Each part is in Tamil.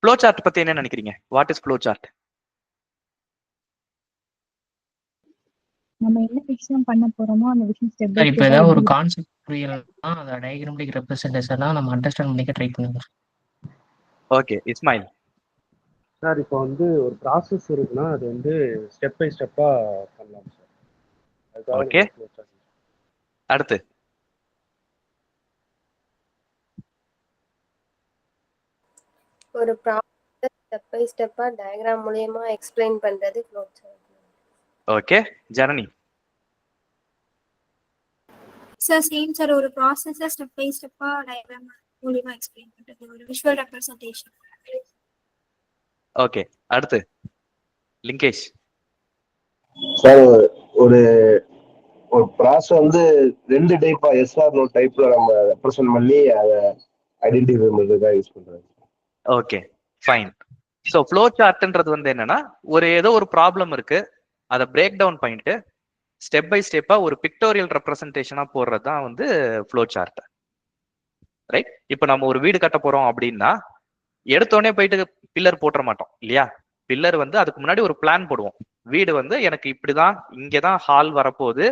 ஃப்ளோ சார்ட் பத்தி என்ன நினைக்கிறீங்க? What is flow chart? நம்ம என்ன விஷயம் பண்ண போறோமோ அந்த விஷயம் ஸ்டெப் பை சார் இப்போ ஸ்டெப்பா ஏதாவது ஒரு கான்செப்ட் புரியலன்னா அதை டயக்ராமட்டிக் ரெப்ரசன்டேஷனா நம்ம அண்டர்ஸ்டாண்ட் பண்ணிக்க ட்ரை பண்ணுவோம். ஓகே, இஸ்மாயில். சார் இப்போ வந்து ஒரு ப்ராசஸ் இருக்குன்னா அது வந்து ஸ்டெப் பை ஸ்டெப்பா பண்ணலாம் சார். ஓகே, அடுத்து ஒரு ப்ராசஸ் ஸ்டெப் பை ஸ்டெப்பா டயக்ராம் மூலமா எக்ஸ்பிளைன் பண்றது flow chart. Okay, Janani. Sir same sir, ஒரு ப்ராசஸை ஸ்டெப் பை ஸ்டெப்பா டயக்ராம் மூலமா எக்ஸ்பிளைன் பண்றது ஒரு விஷுவல் ரெப்ரசன்டேஷன். ஓகே, அடுத்து லிங்கேஷ். சார் ஒரு ஒரு ப்ராசஸ் வந்து 2 டைப்பா எஸ்ஆர் நோ டைப்ல நம்ம ரெப்ரசன்ட் பண்ணி அதை ஐடென்டிஃபை பண்றதுக்காக யூஸ் பண்றோம். Okay, fine. ஸோ ஃப்ளோ சார்ட்ன்றது வந்து என்னன்னா, ஏதோ ஒரு ப்ராப்ளம் இருக்கு, அதை பிரேக் டவுன் பண்ணிட்டு ஸ்டெப் பை ஸ்டெப்பா ஒரு பிக்டோரியல் ரெப்ரசன்டேஷனா போடுறது தான் வந்து ஃப்ளோ சார்ட். ரைட்? இப்போ நம்ம ஒரு வீடு கட்ட போறோம் அப்படின்னா எடுத்தோடனே போயிட்டு பில்லர் போட்டுற மாட்டோம் இல்லையா? பில்லர் வந்து அதுக்கு முன்னாடி ஒரு பிளான் போடுவோம். வீடு வந்து எனக்கு இப்படிதான், இங்கதான் ஹால் வரப்போகுது,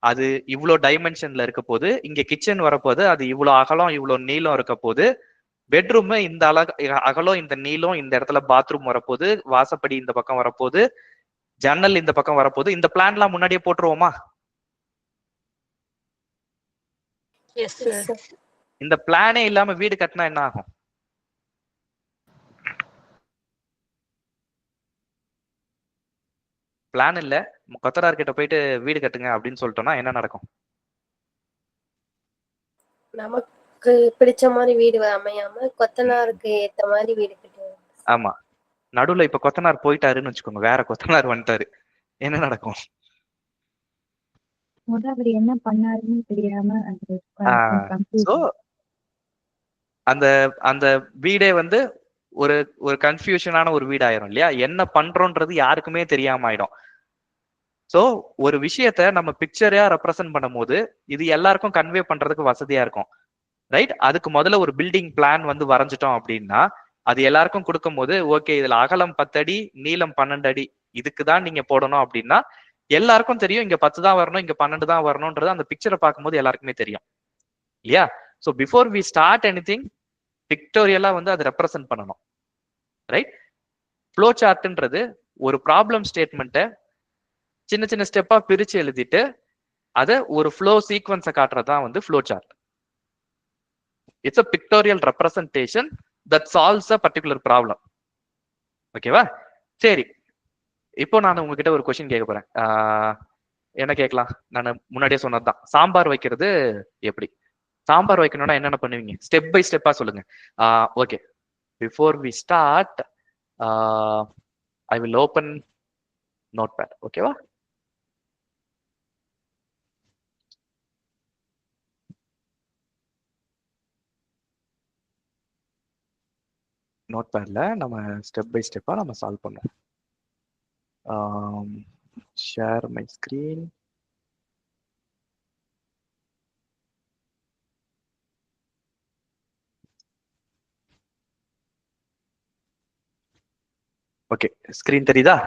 அது இவ்வளோ டைமென்ஷன்ல இருக்க போது, இங்க கிச்சன் வரப்போகுது, அது இவ்வளோ அகலம் இவ்வளோ நீளம் இருக்க போது, பெட்ரூம் இந்த அகலம் இந்த நீளம், இந்த இடத்துல பாத்ரூம் வரப்போகுது, வாசப்படி இந்த பக்கம் வரப்போகுது, ஜன்னல் இந்த பக்கம் வரப்போகுது. இந்த பிளான்லாம் முன்னாடியே போட்டுருவோமா? இந்த பிளானே இல்லாம வீடு கட்டினா என்ன ஆகும்? பிளான் இல்ல, கொத்தனார் கிட்ட போயிட்டு வீடு கட்டுங்க அப்படின்னு சொல்லிட்டோம்னா என்ன நடக்கும்? நமக்கு பிடிச்ச மாதிரி வீடு அமையாம கொத்தனாருக்கு ஏத்த மாதிரி வீடு கட்டுவோம். ஆமா, நடுவுல இப்ப கொத்தனார் போயிட்டாருன்னு வச்சுக்கோங்க, வேற கொத்தனார் வந்துட்டாரு, என்ன நடக்கும்? அவர் என்ன பண்ணாருன்னு தெரியாம அந்த அந்த வீடே வந்து ஒரு ஒரு கன்ஃபியூஷனான ஒரு வீடு ஆயிரும் இல்லையா? என்ன பண்றோன்றது யாருக்குமே தெரியாம ஆயிடும். சோ ஒரு விஷயத்த நம்ம பிக்சரையா ரெப்ரசென்ட் பண்ணும் போது இது எல்லாருக்கும் கன்வே பண்றதுக்கு வசதியா இருக்கும். ரைட்? அதுக்கு முதல்ல ஒரு பில்டிங் பிளான் வந்து வரைஞ்சிட்டோம் அப்படின்னா அது எல்லாருக்கும் கொடுக்கும் போது, ஓகே இதுல அகலம் 10 அடி நீளம் 12 அடி இதுக்குதான் நீங்க போடணும் அப்படின்னா எல்லாருக்கும் தெரியும் இங்க 10 தான் வரணும், இங்க 12 தான் வரணும்ன்றது அந்த பிக்சரை பார்க்கும்போது எல்லாருக்குமே தெரியும் இல்லையா? So before we start anything பிக்டோரியலா வந்து அதை ரெப்ரசென்ட் பண்ணணும். ரைட்? ஃப்ளோ சார்ட்ன்றது ஒரு ப்ராப்ளம் ஸ்டேட்மெண்ட்டை சின்ன சின்ன ஸ்டெப்பா பிரிச்சு எழுதிட்டு அதை ஒரு ஃப்ளோ சீக்வன்ஸை காட்டுறதுதான் வந்து flow chart. It's a pictorial representation that solves a particular problem. ஓகேவா? சரி, இப்போ நான் உங்ககிட்ட ஒரு கொஸ்டின் கேட்க போறேன். என்ன கேட்கலாம்? நான் முன்னாடியே சொன்னதுதான், சாம்பார் வைக்கிறது எப்படி? சாம்பார் வைக்கணும்னா என்னென்ன பண்ணுவீங்க? ஸ்டெப் பை ஸ்டெப்பா சொல்லுங்க. Okay, before we start I will open notepad. ஓகேவா? நோட்பேட்ல நம்ம ஸ்டெப் பை ஸ்டெப்பா நம்ம சால்வ் பண்ணுவோம். Share my screen. Okay, screen தெரியுதா?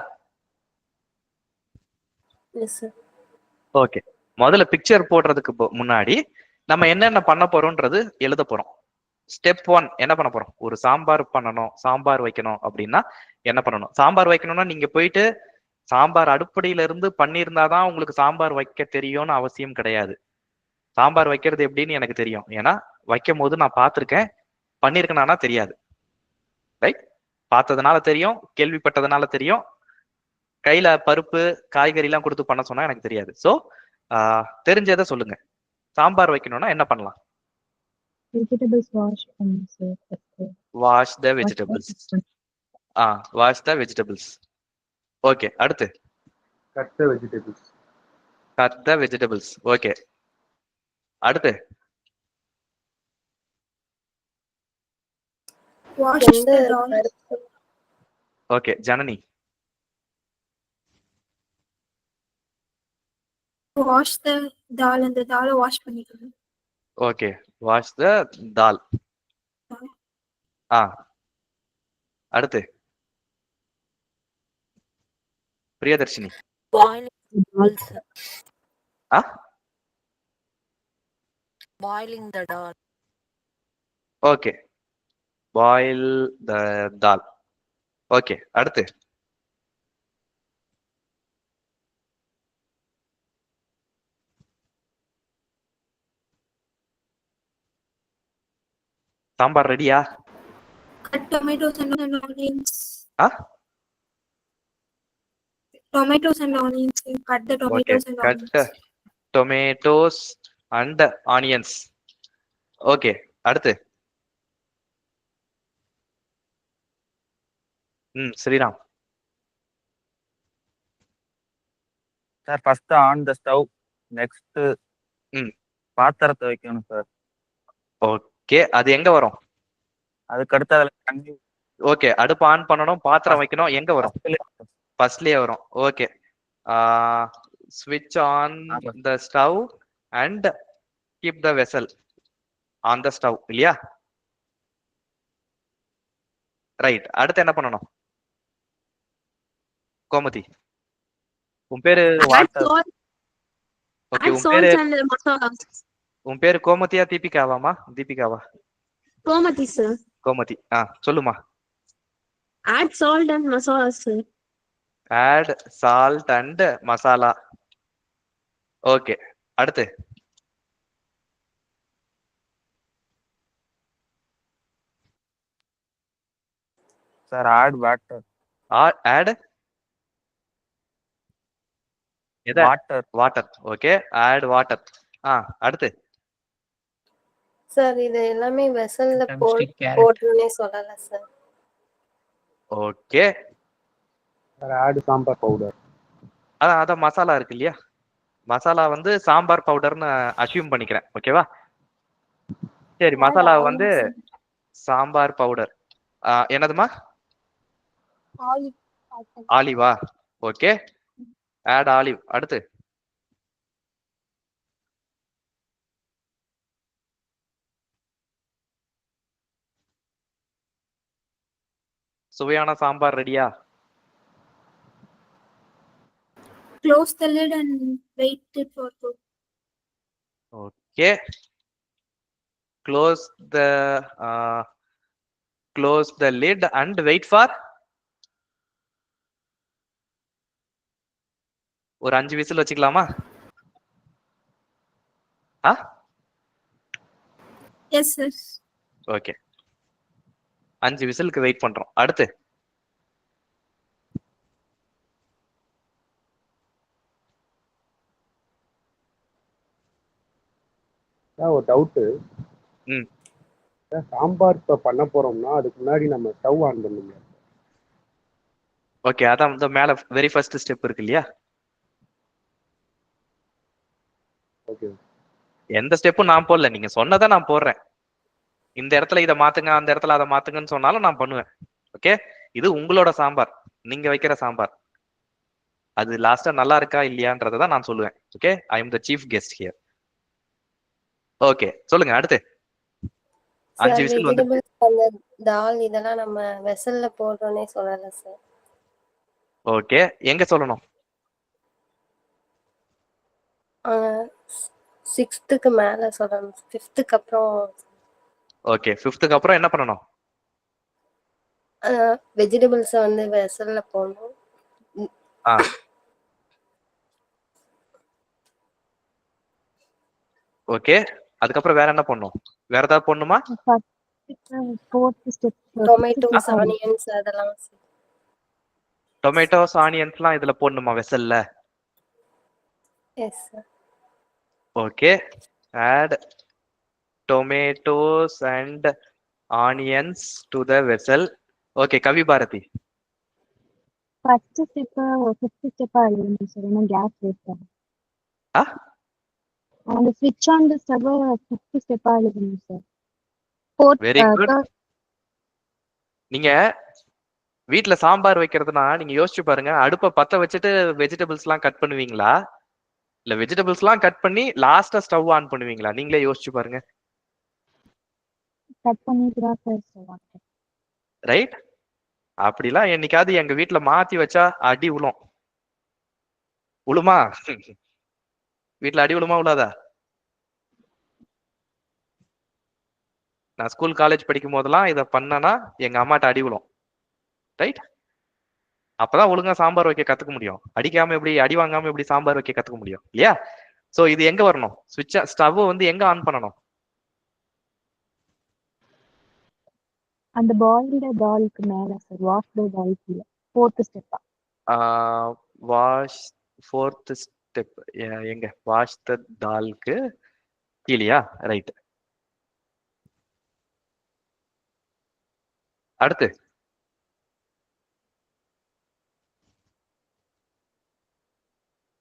ஓகே, முதல்ல பிக்சர் போடுறதுக்கு முன்னாடி நம்ம என்னென்ன பண்ண போறோம்ன்றது எழுத போறோம். ஸ்டெப் 1 என்ன பண்ண போறோம்? ஒரு சாம்பார் பண்ணணும், சாம்பார் வைக்கணும் அப்படின்னா என்ன பண்ணணும்? சாம்பார் வைக்கணும்னா நீங்க போயிட்டு சாம்பார் அடுப்படியில இருந்து பண்ணியிருந்தாதான் உங்களுக்கு சாம்பார் வைக்க தெரியும்னு அவசியம் கிடையாது. சாம்பார் வைக்கிறது எப்படின்னு எனக்கு தெரியும், ஏன்னா வைக்கும் போது நான் பார்த்திருக்கேன். பண்ணிருக்கேனா தெரியாது. ரைட்? பார்த்ததுனால தெரியும், கேள்விப்பட்டதுனால தெரியும். கையில பருப்பு காய்கறி எல்லாம் கொடுத்து பண்ண சொன்னா எனக்கு தெரியாது. சோ தெரிஞ்சதை சொல்லுங்க. சாம்பார் வைக்கணும்னா என்ன பண்ணலாம்? vegetables wash பண்ணுங்க sir. Wash the vegetables. Wash the vegetables. Okay, அடுத்து cut the vegetables. Cut the vegetables. Okay, அடுத்து wash the dal. Okay, Janani. Wash the dal, அந்த டாலை வாஷ் பண்ணிக்கணும். Okay, wash the dal. அடுத்து Priyadarshini. Boiling dal, sir. Ah Boiling the dal. Okay, boil the dal. Okay, அடுத்து சாம்பார் ரெடியா? Cut tomatoes and onions. Ah Tomatoes and onions. Cut the okay, tomatoes and cut onions. Tomatoes and onions. Okay, அடுத்து Sriram. Sir first on the stove, next பாத்திரத்தை வைக்கணும் சார். ஓகே, அது எங்க வரும்? அதுக்கு அடுத்து அதுல தண்ணி. ஓகே, அடுப்பு ஆன் பண்ணணும், பாத்திரம் வைக்கணும், எங்க வரும்? ஃபர்ஸ்ட்லயே வரும். ஓகே, ஸ்விட்ச் on the stove and keep the vessel on the stove இல்லையா? ரைட், அடுத்து என்ன பண்ணணும்? கோமதி, உன் பேரு வாட்டர். ஓகே, உன் பேரு கோமதியா தீபிகாவாமா? தீபிகாவா? Komati, sir. கோமதி. சொல்லுமா. Add salt and masala, sir. Add salt and masala. Okay, அடுத்து sir add water. Add water. Water. Okay, add water. அடுத்து சார் இது எல்லாமே வெசல்ல Drumstick, carrot. போட்டுனே சொல்லல சார். Okay, sir add sambar powder. அதான் மசாலா இருக்கு இல்லையா? மசாலா வந்து சாம்பார் பவுடர்னு அசியூம் பண்ணிக்கிறேன். ஓகேவா? சரி, மசாலா வந்து சாம்பார் பவுடர். என்னதுமா? ஆலிவா? Okay, add olive. அடுத்து சுவையான சாம்பார் ரெடியா? Close the lid and wait it for 2. Okay, close the lid and wait for ஒரு 5 விசில் வச்சுக்கலாமா? Yes, sir. ஓகே, 5 விசிலுக்கு வெயிட் பண்றோம். அடுத்து ஒரு டவுட்டு. ம் சாம்பார் இப்போ பண்ண போறோம்னா அதுக்கு முன்னாடி நம்ம ஸ்டவ் ஆன் பண்ணுங்க. ஓகே, அதான் வந்து மேல வெரி ஃபர்ஸ்ட் ஸ்டெப் இருக்கு இல்லையா? ஓகே, எந்த ஸ்டெப்பும் நான் போடல, நீங்க சொன்னதை நான் போடுறேன். இந்த இடத்துல இதை மாத்துங்க, அந்த இடத்துல அதை மாத்துங்கன்னு சொன்னாலும் நான் பண்ணுவேன். ஓகே, இது உங்களோட சாம்பார், நீங்க வைக்கிற சாம்பார். அது லாஸ்டா நல்லா இருக்கா இல்லையான்றதை தான் நான் சொல்லுவேன். Okay, I am the chief guest here. Okay, சொல்லுங்க அடுத்து. 5 விசில் வந்து வெஜிடபிள்ஸ் அந்த தால் இதெல்லாம் நம்ம வெசல்ல போடுறோனே சொல்லல சார். ஓகே, எங்க சொல்லணும்? 6th மேல சொல்லணும். 5th அப்புறம். ஓகே, 5th அப்புறம் என்ன பண்ணணும்? வெஜிடபிள்ஸ் வந்து வெசல்ல போடணும். ஓகே, அதுக்கப்புறம் வேற என்ன பண்ணும்? வேற ஏதாவது போடணுமா? டொமேட்டோஸ், ஆனியன்ஸ் அதெல்லாம். டொமேட்டோஸ், ஆனியன்ஸ்லாம் இதுல போடணுமா வெசல்ல? Yes sir. Okay, add tomatoes and onions to the vessel. Okay, Kavi Bharathi. First step 5th ஸ்டெப்பா எழுதுங்க சார், ஏன்னா கேஸ் வேஸ்ட் ஆகும். அந்த ஸ்விட்ச் ஆன் தி ஸ்டவ் 5th ஸ்டெப்பா எழுதுங்க சார். Very good. நீங்க வீட்ல சாம்பார் வைக்கிறதுனா நீங்க யோசிச்சு பாருங்க, அடுப்பை பத்த வச்சுட்டு வெஜிடபிள்ஸ்லாம் கட் பண்ணுவீங்களா, இல்ல வெஜிடபிள்ஸ்லாம் கட் பண்ணி லாஸ்டா ஸ்டவ் ஆன் பண்ணுவீங்களா? நீங்களே யோசிச்சு பாருங்க. கட் பண்ணிட்டு தான் சார். ரைட், அப்படிலாம் என்னைக்காவது எங்க வீட்டுல மாத்தி வச்சா அடி விழும். விழுமா? வீட்டுல அடி விழுமா விழாதா? நான் ஸ்கூல் காலேஜ் படிக்கும் போதெல்லாம் இதை பண்ணனா எங்க அம்மாட்ட அடி விழும். ரைட்? அப்பதான் ஒழுங்கா சாம்பார் வைக்க கத்துக்க முடியும். அடிக்காம எப்படி, அடி வாங்காம எப்படி சாம்பார் வைக்க கத்துக்க முடியும் இல்லையா? சோ இது எங்க வரணும்? ஸ்விட்ச் ஸ்டவ் வந்து எங்க ஆன் பண்ணணும்? அந்த பாயில்டு டாலுக்கு மேல சார், வாஷ்டு டால் கீழே 4th ஸ்டெப்பா. வாஷ் 4th ஸ்டெப் எங்க? வாஷ் த டால்க்கு கீழியா? ரைட். அடுத்து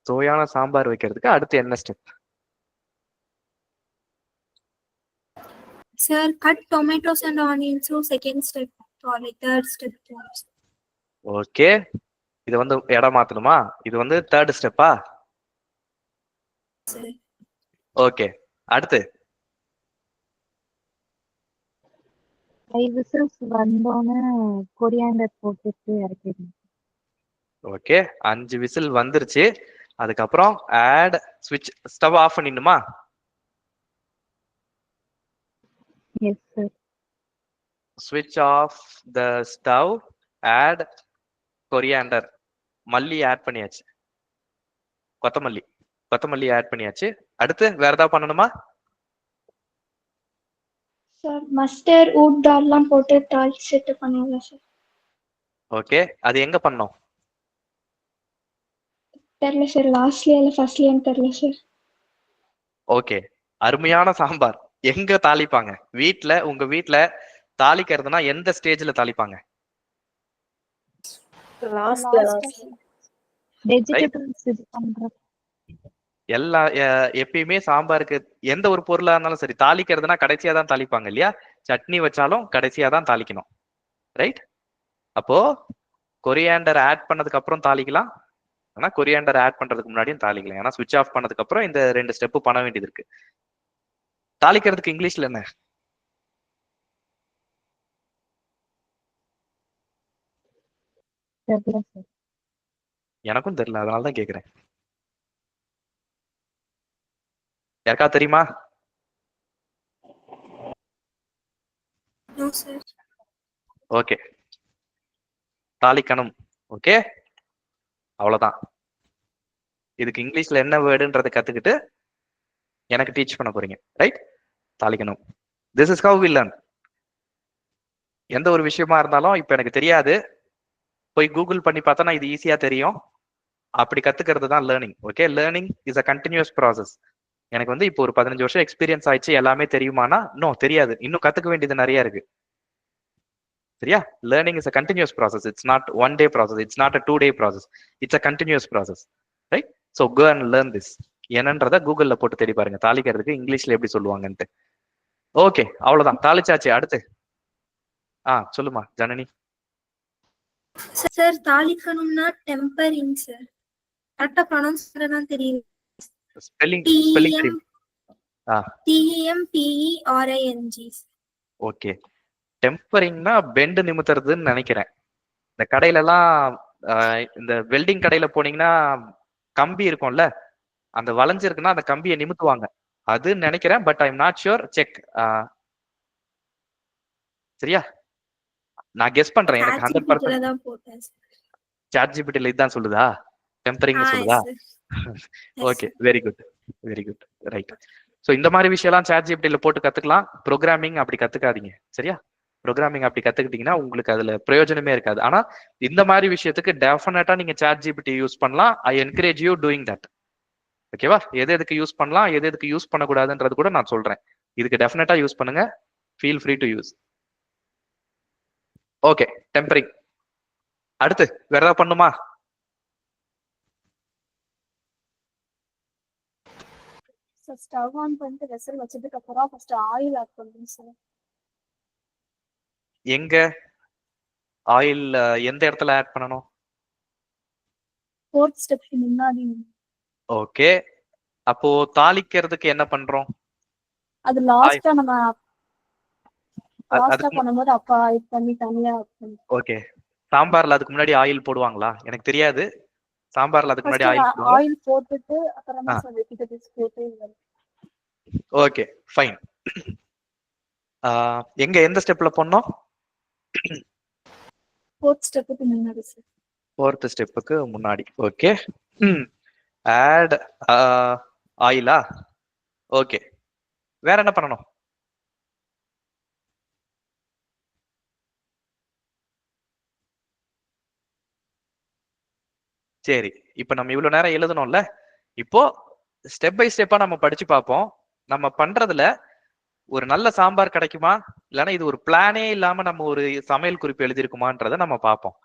சுவையான சாம்பார் வைக்கிறதுக்கு அடுத்து என்ன step? Sir, cut tomatoes and onions. So second step or like third step. Okay, இது வந்து இடம் மாத்தணுமா? இது வந்து தேர்ட் ஸ்டெப்பா? Sir. ஓகே, அடுத்து 5 whistles வந்தோன்னே கொரியாண்டர் போட்டுட்டு இறக்கிடணும். ஓகே, 5 விசில் வந்துருச்சு. அதுக்கப்புறம் ஆட் ஸ்விட்ச் ஸ்டவ் ஆஃப் பண்ணிடணுமா? Yes sir. ஸ்விட்ச் off the stove, add coriander. மல்லி ஆட் பண்ணியாச்சு, கொத்தமல்லி ஆட் பண்ணியாச்சு. அடுத்து வேற ஏதாவது பண்ணணுமா? சார் மஸ்டர்ட் wood தால்லாம் போட்டு தாளிச்சிட்டு பண்ணுங்க சார். ஓகே, அது எங்க பண்ணோம்? தெரியல சார், லாஸ்ட்லயா இல்ல ஃபர்ஸ்ட்லயான்னு தெரியல சார். ஓகே, அருமையான சாம்பார். எங்க தாளிப்பாங்க? வீட்ல, உங்க வீட்ல தாளிக்கிறதுனா எந்த ஸ்டேஜ்ல தாளிப்பாங்க? வெஜிடபிள்ஸ் இது பண்றது. எல்லா எப்பயுமே சாம்பாருக்கு எந்த ஒரு பொருளா இருந்தாலும் சரி, தாளிக்கிறதுனா கடைசியா தான் தாளிப்பாங்க இல்லையா? சட்னி வச்சாலும் கடைசியா தான் தாளிக்கணும். ரைட்? அப்போ கொரியாண்டர் ஆட் பண்ணதுக்கு அப்புறம் தாளிக்கலாம், ஆனா கொரியாண்டர் ஆட் பண்றதுக்கு முன்னாடியும் தாளிக்கலாம். ஏன்னா ஸ்விட்ச் ஆஃப் பண்ணதுக்கு அப்புறம் இந்த 2 ஸ்டெப் பண்ண வேண்டியது இருக்கு. தாளிக்கிறதுக்கு இங்கிலீஷ்ல என்ன? தெரியல சார். எனக்கும் தெரியல, அதனால தான் கேக்குறேன். யாருக்கா தெரியுமா? No sir. ஓகே, தாளிக்கணும். ஓகே, அவ்வளவுதான். இதுக்கு இங்கிலீஷ்ல என்ன வேர்டுன்றதை கத்துக்கிட்டு எனக்கு டீச் பண்ண போறீங்க. ரைட்? தாளிக்கணும். This is how we learn. எந்த ஒரு விஷயமா இருந்தாலும் இப்ப எனக்கு தெரியாது, போய் கூகுள் பண்ணி பார்த்தா இது ஈஸியா தெரியும். அப்படி கத்துக்கிறது தான் learning. Okay, learning is a continuous process. எனக்கு வந்து இப்போ ஒரு 15 வருஷம் எக்ஸ்பீரியன்ஸ் ஆயிடுச்சு, எல்லாமே தெரியுமானா நோ, தெரியாது. இன்னும் கத்துக்க வேண்டியது நிறைய இருக்கு. சரியா? Learning is a continuous process. It's not one day process, it's not a 2 day process, it's a continuous process. Right? So go and learn this. என்னன்றத கூகுள்ல போட்டு தேடி பாருங்க, தாளிக்கிறதுக்கு இங்கிலீஷ்ல எப்படி சொல்லுவாங்கன்ட்டு. ஓகே, அவ்வளவுதான், தாளிச்சாச்சு. அடுத்து சொல்லுமா ஜனனி. சார் தாளிக்கணும்னா டெம்பரிங் சார். கரெக்டா ப்ரொனவுன்ஸ் பண்ணதான் தெரியல. ஸ்பெல்லிங் தெரியும். TEMPERING. ஓகே, டெம்பரிங்னா பெண்ட் நிமித்துறதுன்னு நினைக்கிறேன். இந்த கடையில எல்லாம் இந்த வெல்டிங் கடையில போனீங்கன்னா கம்பி இருக்கும்ல, அந்த வளைஞ்சிருக்குன்னா அந்த கம்பியை நிமித்துவாங்க, அது நினைக்கிறேன். But I am not sure. Check. சரியா? நான் கெஸ் பண்றேன். எனக்கு 100% தான் போட்டேன். ChatGPT இதுதான் சொல்லுதா? டெம்பரிங் சொல்லுதா? Okay, very good, very good. Right. So இந்த மாதிரி விஷயம்லாம் ChatGPT போட்டு கத்துக்கலாம். ப்ரோக்ராமிங் அப்படி கத்துக்காதீங்க. சரியா? ப்ரோக்ராமிங் அப்படி கத்துக்கிட்டீங்கன்னா உங்களுக்கு அதுல பிரயோஜனமே இருக்காது. ஆனா இந்த மாதிரி விஷயத்துக்கு டெஃபினட்டா நீங்க ChatGPT யூஸ் பண்ணலாம். ஐ என்கரேஜ் யூ டூயிங் தட். ஓகேவா? எதுக்கு யூஸ் பண்ணலாம், எதுக்கு யூஸ் பண்ணக்கூடாதுன்றது கூட நான் சொல்றேன். இதுக்கு டெஃபினட்டா யூஸ் பண்ணுங்க. Feel free to use. Okay, tempering. அடுத்து வேற ஏதாவது பண்ணுமா? சார் ஸ்டவ் ஆன் பண்ணிட்டு வெசல் வச்சதுக்கு அப்புறம் ஃபர்ஸ்ட் ஆயில் ஆட் பண்ணுங்க சார். எங்க ஆயில் எந்த இடத்துல ஆட் பண்ணணும்? 4th ஸ்டெப்க்கு முன்னாடி. ஓகே, அப்போ தாளிக்கிறதுக்கு என்ன பண்றோம்? அது லாஸ்டா நம்ம பண்ணும்போது அப்பா ஆட் பண்ணி தனியா. ஓகே, சாம்பார்ல அதுக்கு முன்னாடி ஆயில் போடுவாங்களா? எனக்கு தெரியாது. சாம்பார்ல அதுக்கு முன்னாடி ஆயில் போடுவாங்க. ஆயில் போட்டுட்டு அப்புறம் ஆ. தான் சார் வெஜிடபிள்ஸ் போட்டு ஓகே ஃபைன். எங்க எந்த ஸ்டெப்ல போடணும்? 4th ஸ்டெப்புக்கு முன்னாடி சார். 4th ஸ்டெப்புக்கு முன்னாடி. ஓகே. ஆட் ஆயிலா? ஓகே. வேற என்ன பண்ணணும்? சரி, இப்ப நம்ம இவ்வளவு நேரம் எழுதணும்ல, இப்போ ஸ்டெப் பை ஸ்டெப்பா நம்ம படிச்சு பார்ப்போம். நம்ம பண்றதுல ஒரு நல்ல சாம்பார் கிடைக்குமா, இல்லைன்னா இது ஒரு பிளானே இல்லாம நம்ம ஒரு சமையல் குறிப்பு எழுதிருக்குமான்றத நம்ம பார்ப்போம்.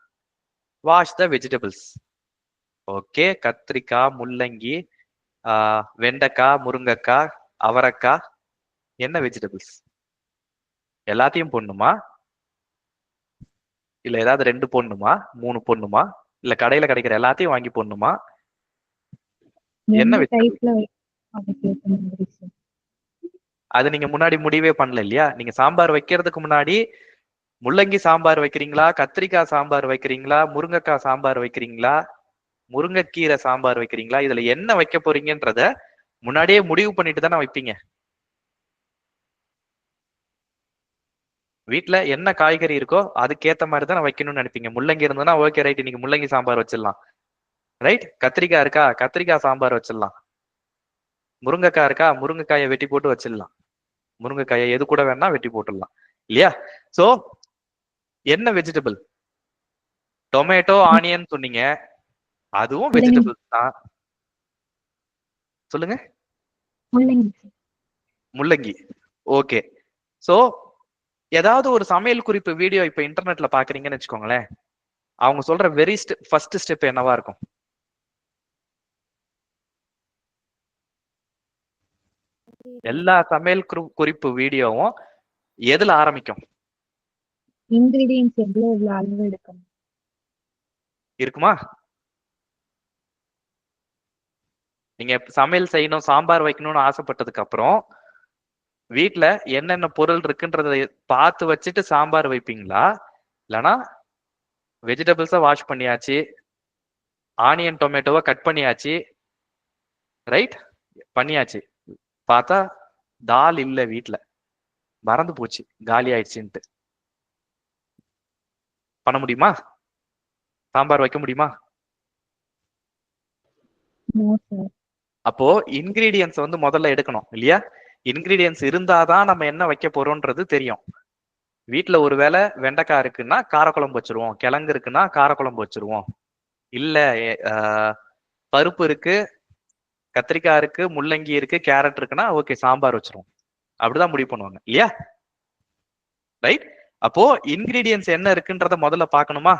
Wash the vegetables. ஓகே, கத்திரிக்காய், முள்ளங்கி, வெண்டைக்காய், முருங்கைக்காய், அவரைக்காய், என்ன வெஜிடபிள்ஸ்? எல்லாத்தையும் போடணுமா, இல்ல ஏதாவது 2 போடணுமா, 3 போடணுமா, இல்ல கடையில கிடைக்கிற எல்லாத்தையும் வாங்கி போடணுமா? என்ன டைப்ல அது நீங்க முன்னாடி முடிவே பண்ணல இல்லையா? நீங்க சாம்பார் வைக்கிறதுக்கு முன்னாடி முள்ளங்கி சாம்பார் வைக்கிறீங்களா, கத்திரிக்காய் சாம்பார் வைக்கிறீங்களா, முருங்கைக்காய் சாம்பார் வைக்கிறீங்களா, முருங்கைக்கீரை சாம்பார் வைக்கிறீங்களா, இதுல என்ன வைக்க போறீங்கன்றத முன்னாடியே முடிவு பண்ணிட்டு தானே வைப்பீங்க. வீட்டுல என்ன காய்கறி இருக்கோ அதுக்கேத்த மாதிரி தான் வைக்கணும்னு நினைப்பீங்க. முள்ளங்கி இருந்ததுன்னா ஓகே ரைட், இன்னைக்கு முள்ளங்கி சாம்பார் வச்சிடலாம். ரைட், கத்திரிக்காய் இருக்கா, கத்திரிக்காய் சாம்பார் வச்சிடலாம். முருங்கைக்காய் இருக்கா, முருங்கைக்காயை வெட்டி போட்டு வச்சிடலாம். முருங்கைக்காயை எது கூட வேணா வெட்டி போட்டுடலாம் இல்லையா? சோ என்ன வெஜிடபிள்? டொமேட்டோ, ஆனியன் சொன்னீங்க, அதுவும் வெஜிடபிள் தான். சொல்லுங்க. முள்ளங்கி. ஓகே. சோ ஏதாவது ஒரு சமையல் குறிப்பு வீடியோ இப்ப இன்டர்நெட்ல பாக்குறீங்கன்னு வச்சுக்கோங்களேன், அவங்க சொல்ற ஃபர்ஸ்ட் ஸ்டெப் என்னவா இருக்கும்? எல்லா சமையல் குறிப்பு வீடியோவும் எதுல ஆரம்பிக்கும்? இன்கிரிடியன்ஸ் எவ்வளவு அளவு எடுக்கணும் இருக்குமா? நீங்க சமையல் செய்யணும், சாம்பார் வைக்கணும்னு ஆசைப்பட்டதுக்கு அப்புறம் வீட்டுல என்னென்ன பொருள் இருக்குன்றத பார்த்து வச்சுட்டு சாம்பார் வைப்பீங்களா, இல்லைன்னா வெஜிடபிள்ஸை வாஷ் பண்ணியாச்சு, ஆனியன் டொமேட்டோவை கட் பண்ணியாச்சு, ரைட் பண்ணியாச்சு, பார்த்தா தால் இல்ல வீட்டுல, மறந்து போச்சு, காலி ஆயிடுச்சுன்ட்டு பண்ண முடியுமா? சாம்பார் வைக்க முடியுமா? அப்போ இன்கிரீடியன்ஸ் வந்து முதல்ல எடுக்கணும் இல்லையா? இன்கிரீடியன்ஸ் இருந்தாதான் நம்ம என்ன வைக்க போறோம்ன்றது தெரியும். வீட்டுல ஒருவேளை வெண்டைக்காய் இருக்குன்னா காரக்குழம்பு வச்சிருவோம், கிழங்கு இருக்குன்னா காரக்குழம்பு வச்சிருவோம், இல்ல பருப்பு இருக்கு, கத்திரிக்காய் இருக்கு, முள்ளங்கி இருக்கு, கேரட் இருக்குன்னா ஓகே சாம்பார் வச்சிருவோம். அப்படிதான் முடிவு பண்ணுவாங்க இல்லையா? ரைட். அப்போ இன்கிரீடியன்ஸ் என்ன இருக்குன்றத முதல்ல பார்க்கணுமா?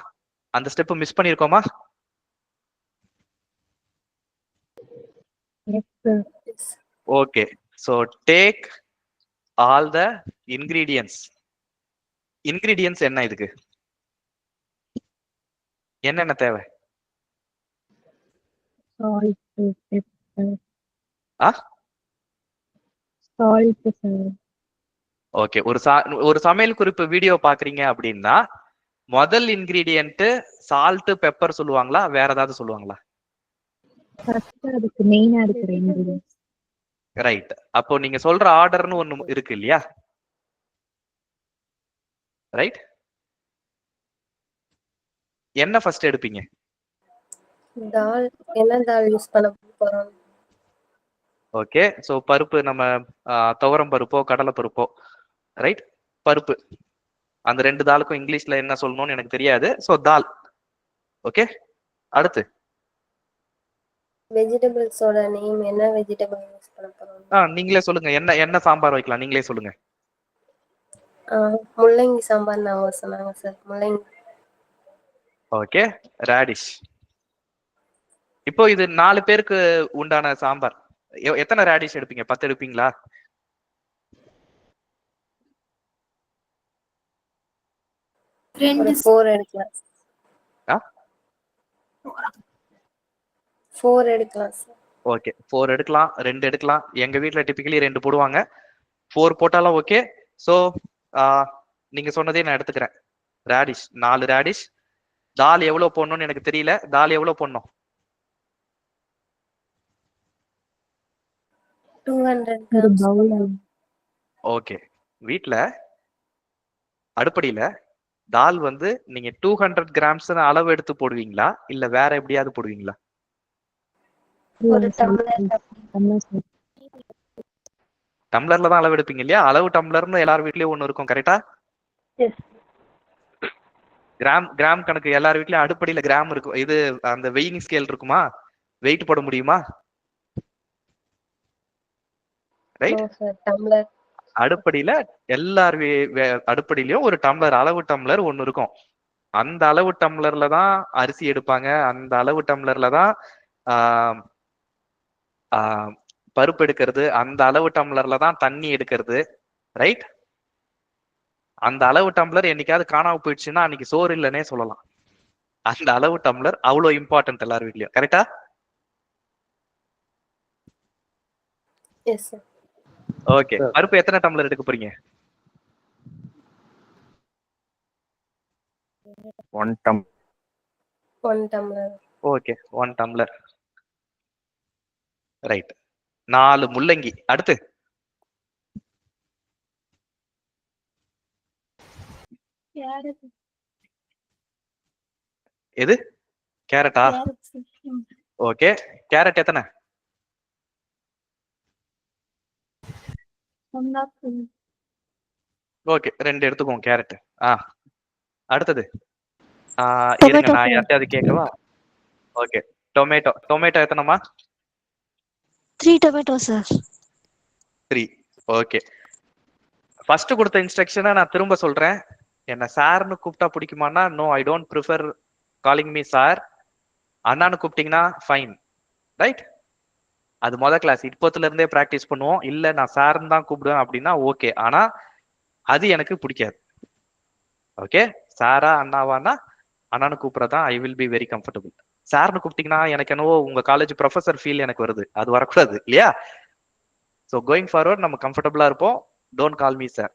அந்த ஸ்டெப் மிஸ் பண்ணிருக்கோமா? Okay. So take all the ingredients. Ingredients என்ன இதுக்கு? என்னென்ன தேவை? salt, pepper, ஆ? salt, sir. ஓகே. ஒரு சமையல் குறிப்பு வீடியோ பாக்குறீங்க அப்படின்னா முதல் இன்கிரீடியன்ட் சால்ட், பெப்பர் சொல்லுவாங்களா, வேற ஏதாவது சொல்லுவாங்களா? அதுக்கு மெயினா இருக்கிற இன்கிரிடியன்ஸ். ரைட். அப்போ நீங்க சொல்ற ஆர்டர்னு ஒண்ணு இருக்கு இல்லையா? ரைட். என்ன ஃபர்ஸ்ட் எடுப்பீங்க? தால். என்ன தால் யூஸ் பண்ண போறோம்? ஓகே. சோ பருப்பு நம்ம துவரம் பருப்போ கடலை பருப்போ, ரைட், பருப்பு. அந்த 2 தாலுக்கும் இங்கிலீஷ்ல என்ன சொல்லணும்னு எனக்கு தெரியாது. சோ தால். ஓகே. அடுத்து வெஜிடபிள்ஸோட நேம் என்ன வெஜிடபிள் யூஸ் பண்ண போறோம்? நீங்களே சொல்லுங்க. என்ன சாம்பார் வைக்கலாம் நீங்களே சொல்லுங்க. முள்ளங்கி சாம்பார் நாங்க சொன்னாங்க சார். முள்ளங்கி. ஓகே. ராடிஷ். இப்போ இது 4 பேருக்கு உண்டான சாம்பார். எத்தனை ராடிஷ் எடுப்பீங்க? 10 எடுப்பீங்களா? ஒரு 4 எடுக்கலாம். 4 எடுக்கலாம் சார். ஓகே. 4 எடுக்கலாம், 2 எடுக்கலாம். எங்க வீட்ல டிபிக்கலி 2 போடுவாங்க. 4 போட்டாலும் ஓகே. சோ நீங்க சொன்னதே நான் எடுத்துக்கிறேன். ராடிஷ் 4 ராடிஷ், தால் எவ்வளவு போடணும்னு எனக்கு தெரியல. தால் எவ்வளவு போடணும்? 200 ஒரு grams பவுல் ஓகே. வீட்ல அடுப்படியில தால் வந்து நீங்க 200 கிராம்ஸ் அளவு எடுத்து போடுவீங்களா இல்ல வேற எப்படியாவது போடுவீங்களா? ஒரு டம்ளர் டம்ளர்ல தான் அளவு எடுப்பீங்க இல்லையா? அளவு டம்ளர்னு எல்லார் வீட்லயும் ஒண்ணு இருக்கும், கரெக்டா? எஸ் கிராம் கணக்கு எல்லார் வீட்லயும் அடுப்படியில கிராம் இருக்கும். இது அந்த வெயிங் ஸ்கேல் இருக்குமா? வெயிட் போட முடியுமா? ரைட். நோ சார் டம்ளர் அடுப்படியில எல்லார் அடுப்படியிலயும் ஒரு டம்ளர், அளவு டம்ளர் ஒண்ணு இருக்கும். அந்த அளவு டம்ளர்ல தான் அரிசி எடுப்பாங்க. அந்த அளவு டம்ளர்ல தான் ஆஹ் ஆஹ் பருப்பு எடுக்கிறது. அந்த அளவு டம்ளர்ல தான் தண்ணி எடுக்கிறது. ரைட். அந்த அளவு டம்ளர் என்னைக்காவது காணாம போயிடுச்சுன்னா அன்னைக்கு சோறு இல்லைன்னே சொல்லலாம். அந்த அளவு டம்ளர் அவ்வளவு இம்பார்ட்டன்ட் எல்லார் வீட்லயும், கரெக்டா? Yes sir okay. பருப்பு எத்தனை டம்ளர் எடுக்க போறீங்க? 1 tumbler. 1 tumbler okay, 1 tumbler. Right. 4 முள்ளங்கி. அடுத்து எது? கேரட்டா? ஓகே. கேரட் எத்தனை? ஓகே, 2 எடுத்துக்கோங்க கேரட். அடுத்தது இருங்க, நான் யார்ட்டையாவது கேட்கவா? ஓகே. டொமேட்டோ எத்தனைமா? 3 tomato sir. 3. ஓகே. ஃபர்ஸ்ட் கொடுத்த இன்ஸ்ட்ரக்ஷனை நான் திரும்ப சொல்றேன். என்ன சார்னு கூப்பிட்டா பிடிக்குமானா no, I don't prefer calling me sir. அண்ணான்னு கூப்பிட்டீங்கன்னா ஃபைன், ரைட்? அது மொதல் கிளாஸ். இப்போத்துல இருந்தே பிராக்டிஸ் பண்ணுவோம். இல்ல நான் சார்னு தான் கூப்பிடுவேன் அப்படின்னா ஓகே. ஆனா அது எனக்கு பிடிக்காது. ஓகே. சாரா அண்ணாவானா அண்ணான்னு கூப்பிடறதா I will be very comfortable. சார்னு கூப்பிட்டீங்கன்னா எனக்கு என்னவோ உங்க காலேஜ் ப்ரொஃபசர் ஃபீல் எனக்கு வருது. அது வரக்கூடாது இல்லையா? ஸோ கோயிங் ஃபார்வர்ட் நம்ம கம்ஃபர்டபுளா இருப்போம். Don't call me sir.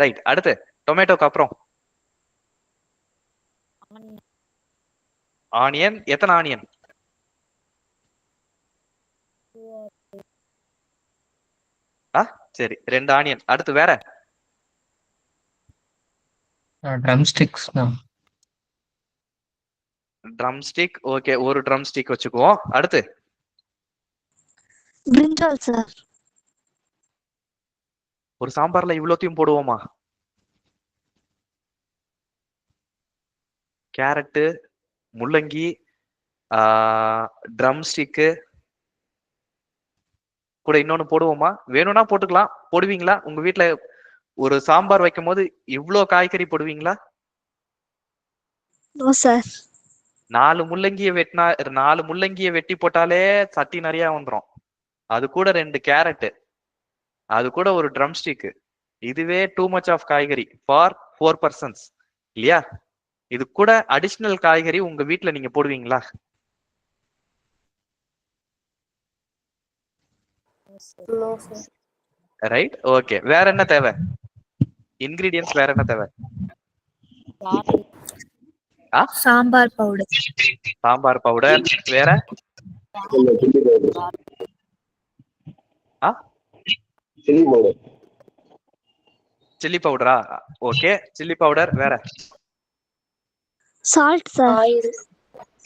Right. அடுத்து டொமேட்டோக்கு அப்புறம் ஆனியன். எத்தனை ஆனியன்? சரி, 2 ஆனியன். அடுத்து வேற? ட்ரம் ஸ்டிக்ஸ் தான். Drum stick. ஓகே, ஒரு ட்ரம் ஸ்டிக் வச்சுக்குவோம். அடுத்து Brinjal sir. ஒரு சாம்பார்ல இவ்வளோத்தையும் போடுவோமா? கேரட்டு, முள்ளங்கி, ட்ரம் ஸ்டிக்கு கூட இன்னொன்னு போடுவோமா? வேணும்னா போட்டுக்கலாம். போடுவீங்களா? உங்க வீட்ல ஒரு சாம்பார் வைக்கும் போது இவ்ளோ காய்கறி போடுவீங்களா? No sir. 4 முள்ளங்கியை வெட்டி போட்டாலே சட்டி நிறைய வந்துடும். அது கூட 2 கேரட், அது கூட ஒரு ட்ரம் ஸ்டிக். இதுவே டூ மச் ஆஃப் காய்கறி ஃபார் 4 persons இல்லையா? இது கூட அடிஷனல் காய்கறி உங்க வீட்ல நீங்க போடுவீங்களா? No sir right. ஓகே. வேற என்ன தேவை? இன்கிரீடியன்ஸ் வேற என்ன தேவை? சாம்பார் பவுடர். சாம்பார் பவுடர். வேற? Chilli powder. சில்லி பவுடரா? ஓகே. Chilli powder. வேற? Salt sir. Oil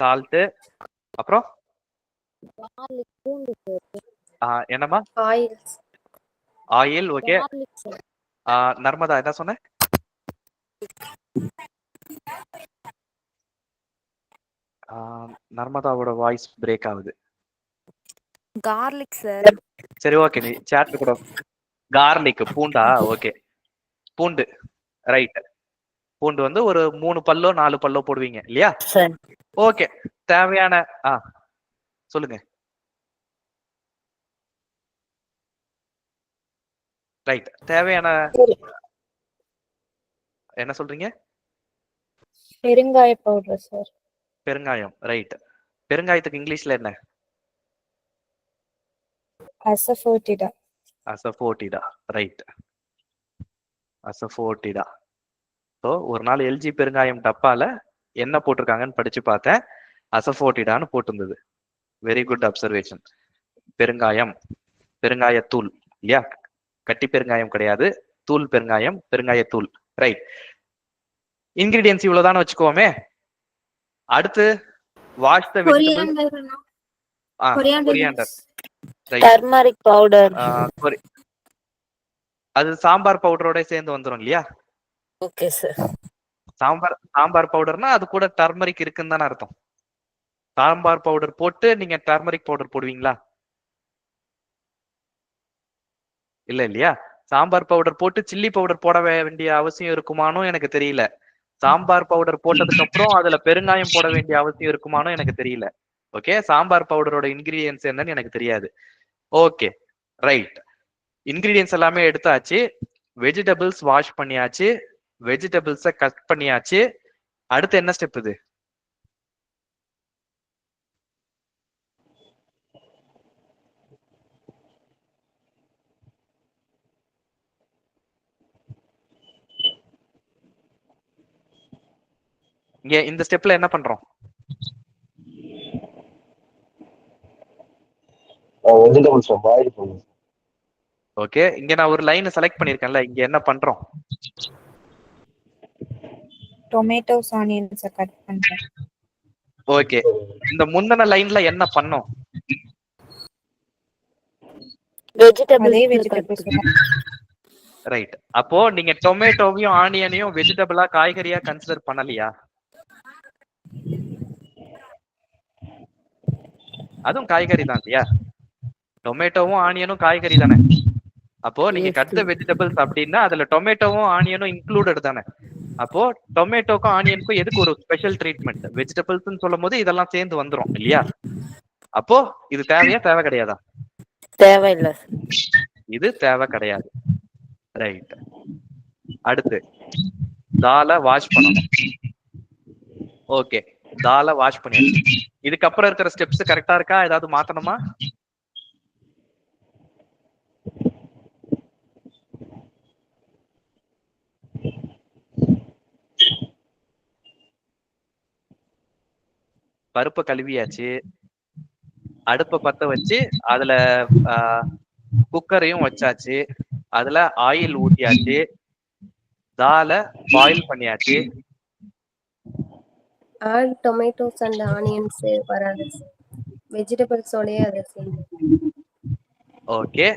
salt. அப்புறம் என்னம்மா? Oil oil. ஓகே. நர்மதா என்ன சொன்ன? நர்மதாவோட வாய்ஸ் பிரேக் ஆகுது. garlic sir. சரி, ஓகே. நீ சாட்ல கூட கார்லிக். பூண்டா? ஓகே. பூண்டு. ரைட். பூண்டு வந்து ஒரு 3 பல்லோ 4 பல்லோ போடுவீங்க இல்லையா? ஓகே. தேவையான சொல்லுங்க. ரைட். தேவையான என்ன சொல்றீங்க? பெருங்காய பவுடர் சார். பெருங்காயம். ரைட். பெருங்காயத்துக்கு இங்கிலீஷ்ல என்ன? அசஃபோட்டிடா. அசஃபோட்டிடா. ரைட். அசஃபோட்டிடா. ஸோ ஒரு நாள் எல்ஜி பெருங்காயம் டப்பால என்ன போட்டிருக்காங்கன்னு படிச்சு பார்த்தேன். அசஃபோட்டிடான்னு போட்டிருந்தது. Very good observation. பெருங்காயம், பெருங்காயத்தூள் இல்லையா? கட்டி பெருங்காயம் கிடையாது, தூள் பெருங்காயம், பெருங்காயத்தூள். ரைட். இன்கிரீடியன்ஸ் இவ்வளவுதான்னு வச்சுக்கோமே. அடுத்து வாஷ் த வெஜிடபிள். கொரியாண்டர். Turmeric powder. அது சாம்பார் பவுடரோட சேர்ந்து வந்துரும் இல்லையா? Okay sir. சாம்பார் பவுடர்னா அது கூட டர்மரிக் இருக்குன்னு தானே அர்த்தம். சாம்பார் பவுடர் போட்டு நீங்க டர்மரிக் பவுடர் போடுவீங்களா? இல்ல இல்லையா? சாம்பார் பவுடர் போட்டு சில்லி பவுடர் போட வேண்டிய அவசியம் இருக்குமானும் எனக்கு தெரியல. சாம்பார் பவுடர் போட்டதுக்கு அப்புறம் அதுல பெருங்காயம் போட வேண்டிய அவசியம் இருக்குமானும் எனக்கு தெரியல. ஓகே, சாம்பார் பவுடரோட இன்கிரீடியன்ஸ் என்னன்னு எனக்கு தெரியாது. Okay right. இன்கிரீடியன்ஸ் எல்லாமே எடுத்தாச்சு. வெஜிடபிள்ஸ் வாஷ் பண்ணியாச்சு, வெஜிடபிள்ஸை கட் பண்ணியாச்சு. அடுத்து என்ன ஸ்டெப் இது? இங்க இந்த ஸ்டெப்ல என்ன பண்றோம்? வெஜிடபிள்ஸ் பாயில் பண்ணுங்க. ஓகே, இங்க நான் ஒரு லைன் செலக்ட் பண்ணிருக்கேன்ல, இங்க என்ன பண்றோம்? டொமேட்டோஸ் ஆனியன்ஸ் கட் பண்றேன். ஓகே, இந்த முந்தின லைன்ல என்ன பண்ணோம்? வெஜிடபிள்ஸ். ரைட். அப்போ நீங்க டொமேட்டோவையும் ஆனியனையும் வெஜிடபிளா காய்கறியா கன்சிடர் பண்ணலையா? அதுவும் காய்கறி தான் இல்லையா? டொமேட்டோவும் ஆனியனும் காய்கறி தானே. அப்போ நீங்க கட் த வெஜிடபிள்ஸ் அப்படின்னா அதுல டொமேட்டோவும் ஆனியனும் இன்க்ளூடட் தானே. அப்போ டொமேட்டோக்கும் ஆனியனுக்கும் எதுக்கு ஒரு ஸ்பெஷல் ட்ரீட்மெண்ட்? வெஜிடபிள்ஸ் சொல்லும் போது இதெல்லாம் சேர்ந்து வந்துரும் இல்லையா? அப்போ இது தேவையா தேவை கிடையாதா? தேவையில்லை. இது தேவை கிடையாது. ரைட். அடுத்து தாலை வாஷ் பண்ணணும். ஓகே, தாலை வாஷ் பண்ணியாச்சு. இதுக்கப்புறம் இருக்கிற ஸ்டெப்ஸ் கரெக்டா இருக்கா? ஏதாவது மாத்தணுமா? பருப்பை கழுவியாச்சு, அடுப்பை பத்த வச்சு அதுல குக்கரையும் வச்சாச்சு, அதுல ஆயில் ஊத்தியாச்சு, தாலை பாயில் பண்ணியாச்சு. ஆட் டொமேட்டோஸ் அண்ட் ஆனியன்ஸ் வராது, வெஜிடபிள்ஸோடய அதை சேர்ந்து. ஓகே,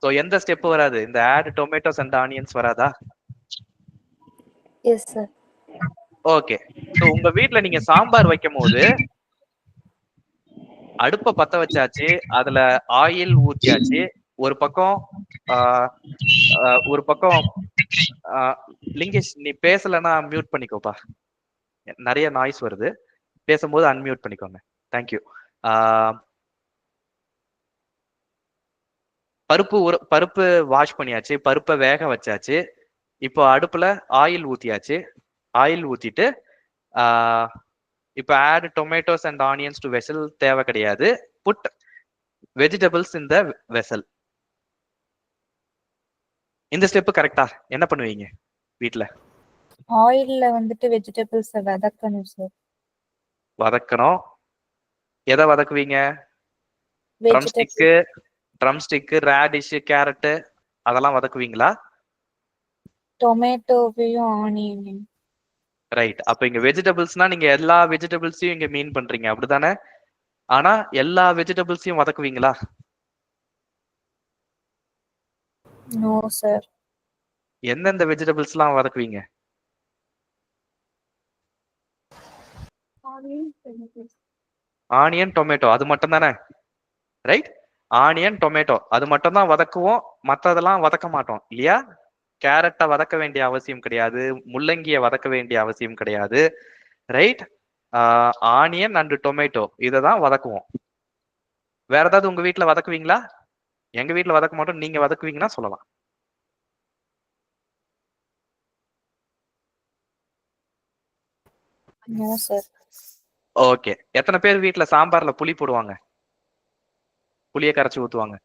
சோ எந்த ஸ்டெப் வராது? இந்த ஆட் டொமேட்டோஸ் அண்ட் ஆனியன்ஸ் வராதா? S sir. ஓகே, சோ உங்க வீட்ல நீங்க சாம்பார் வைக்கும் போது அடுப்பை பத்த வச்சாச்சு, அதுல ஆயில் ஊத்தியாச்சு, ஒரு பக்கம் லிங்கேஷ் நீ பேசலன்னா மியூட் பண்ணிக்கோப்பா, நிறைய நாய்ஸ் வருது. பேசும்போது அன்மியூட் பண்ணிக்கோங்க. தேங்க்யூ. பருப்பு வாஷ் பண்ணியாச்சு, பருப்பை வேக வச்சாச்சு. இப்போ அடுப்புல ஆயில் ஊத்தியாச்சு. ஆயில் ஊத்திட்டு இப்போ add tomatoes and onions to vessel தேவை கிடையாது. Put vegetables in the vessel. இந்த ஸ்டெப் கரெக்டா? என்ன பண்ணுவீங்க வீட்ல? ஆயில்ல வந்துட்டு வெஜிடபிள்ஸ் வதக்கணும் சார். வதக்கணும். எதை வதக்குவீங்க? ட்ரம்ஸ்டிக்கு, ரேடிஷ், கேரட் அதெல்லாம் வதக்குவீங்களா? டொமேட்டோவையும் ஆனியனையும். ரைட். அப்ப இங்க வெஜிடபிள்ஸ்னா நீங்க எல்லா வெஜிடபிள்ஸையும் இங்க மீன் பண்றீங்க அப்படிதானே? ஆனா எல்லா வெஜிடபிள்ஸையும் வதக்குவீங்களா? No sir. எந்தெந்த வெஜிடபிள்ஸ் எல்லாம் வதக்குவீங்க? ஆனியன், டொமேட்டோ அது மட்டும் தானே? ரைட். ஆனியன், டொமேட்டோ அது மட்டும் தான் வதக்குவோம், மற்றதெல்லாம் வதக்க மாட்டோம் இல்லையா? கேரட்டை வதக்க வேண்டிய அவசியம் கிடையாது, முள்ளங்கியை வதக்க வேண்டிய அவசியம் கிடையாது. ரைட். ஆனியன் அண்ட் டொமேட்டோ இதை தான் வதக்குவோம். வேற ஏதாவது உங்க வீட்டுல வதக்குவீங்களா? எங்க வீட்டுல வதக்க மாட்டோம், நீங்க வதக்குவீங்கன்னா சொல்லலாம். No sir. ஓகே, எத்தனை பேர் வீட்டுல சாம்பார்ல புளி போடுவாங்க? புளியை கரைச்சி ஊத்துவாங்க?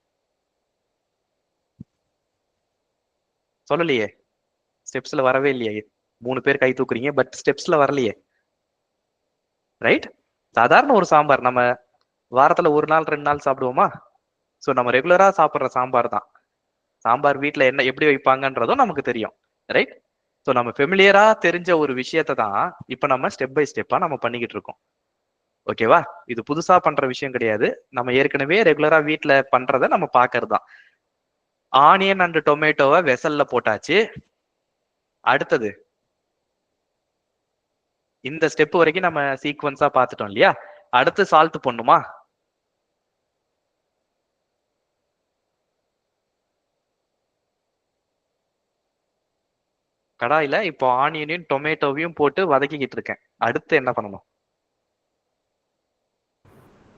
சொல்லலையே, ஸ்டெப்ஸ்ல வரவே இல்லையே. 3 பேர் கை தூக்குறீங்க, பட் ஸ்டெப்ஸ்ல வரலையே. ரைட்? சாதாரண ஒரு சாம்பார் நம்ம வாரத்துல 1 நாள் 2 நாள் சாப்பிடுவோமா? ஸோ நம்ம ரெகுலரா சாப்பிட்ற சாம்பார் தான். சாம்பார் வீட்ல என்ன எப்படி வைப்பாங்கன்றதும் நமக்கு தெரியும். ரைட்? ஸோ நம்ம ஃபெமிலியரா தெரிஞ்ச ஒரு விஷயத்தை தான் இப்ப நம்ம ஸ்டெப் பை ஸ்டெப்பா நம்ம பண்ணிக்கிட்டு இருக்கோம். ஓகேவா? இது புதுசா பண்ற விஷயம் கிடையாது. நம்ம ஏற்கனவே ரெகுலரா வீட்ல பண்றத நம்ம பாக்குறது தான். ஆனியன் அண்ட் டொமேட்டோவை வெசல்ல போட்டாச்சு. அடுத்தது இந்த ஸ்டெப் வரைக்கும் நம்ம சீக்வன்ஸா பார்த்துட்டோம் இல்லையா? அடுத்து சால்ட் போடணுமா? கடாயில இப்போ ஆனியனையும் டொமேட்டோவையும் போட்டு வதக்கிக்கிட்டு இருக்கேன். அடுத்து என்ன பண்ணணும்?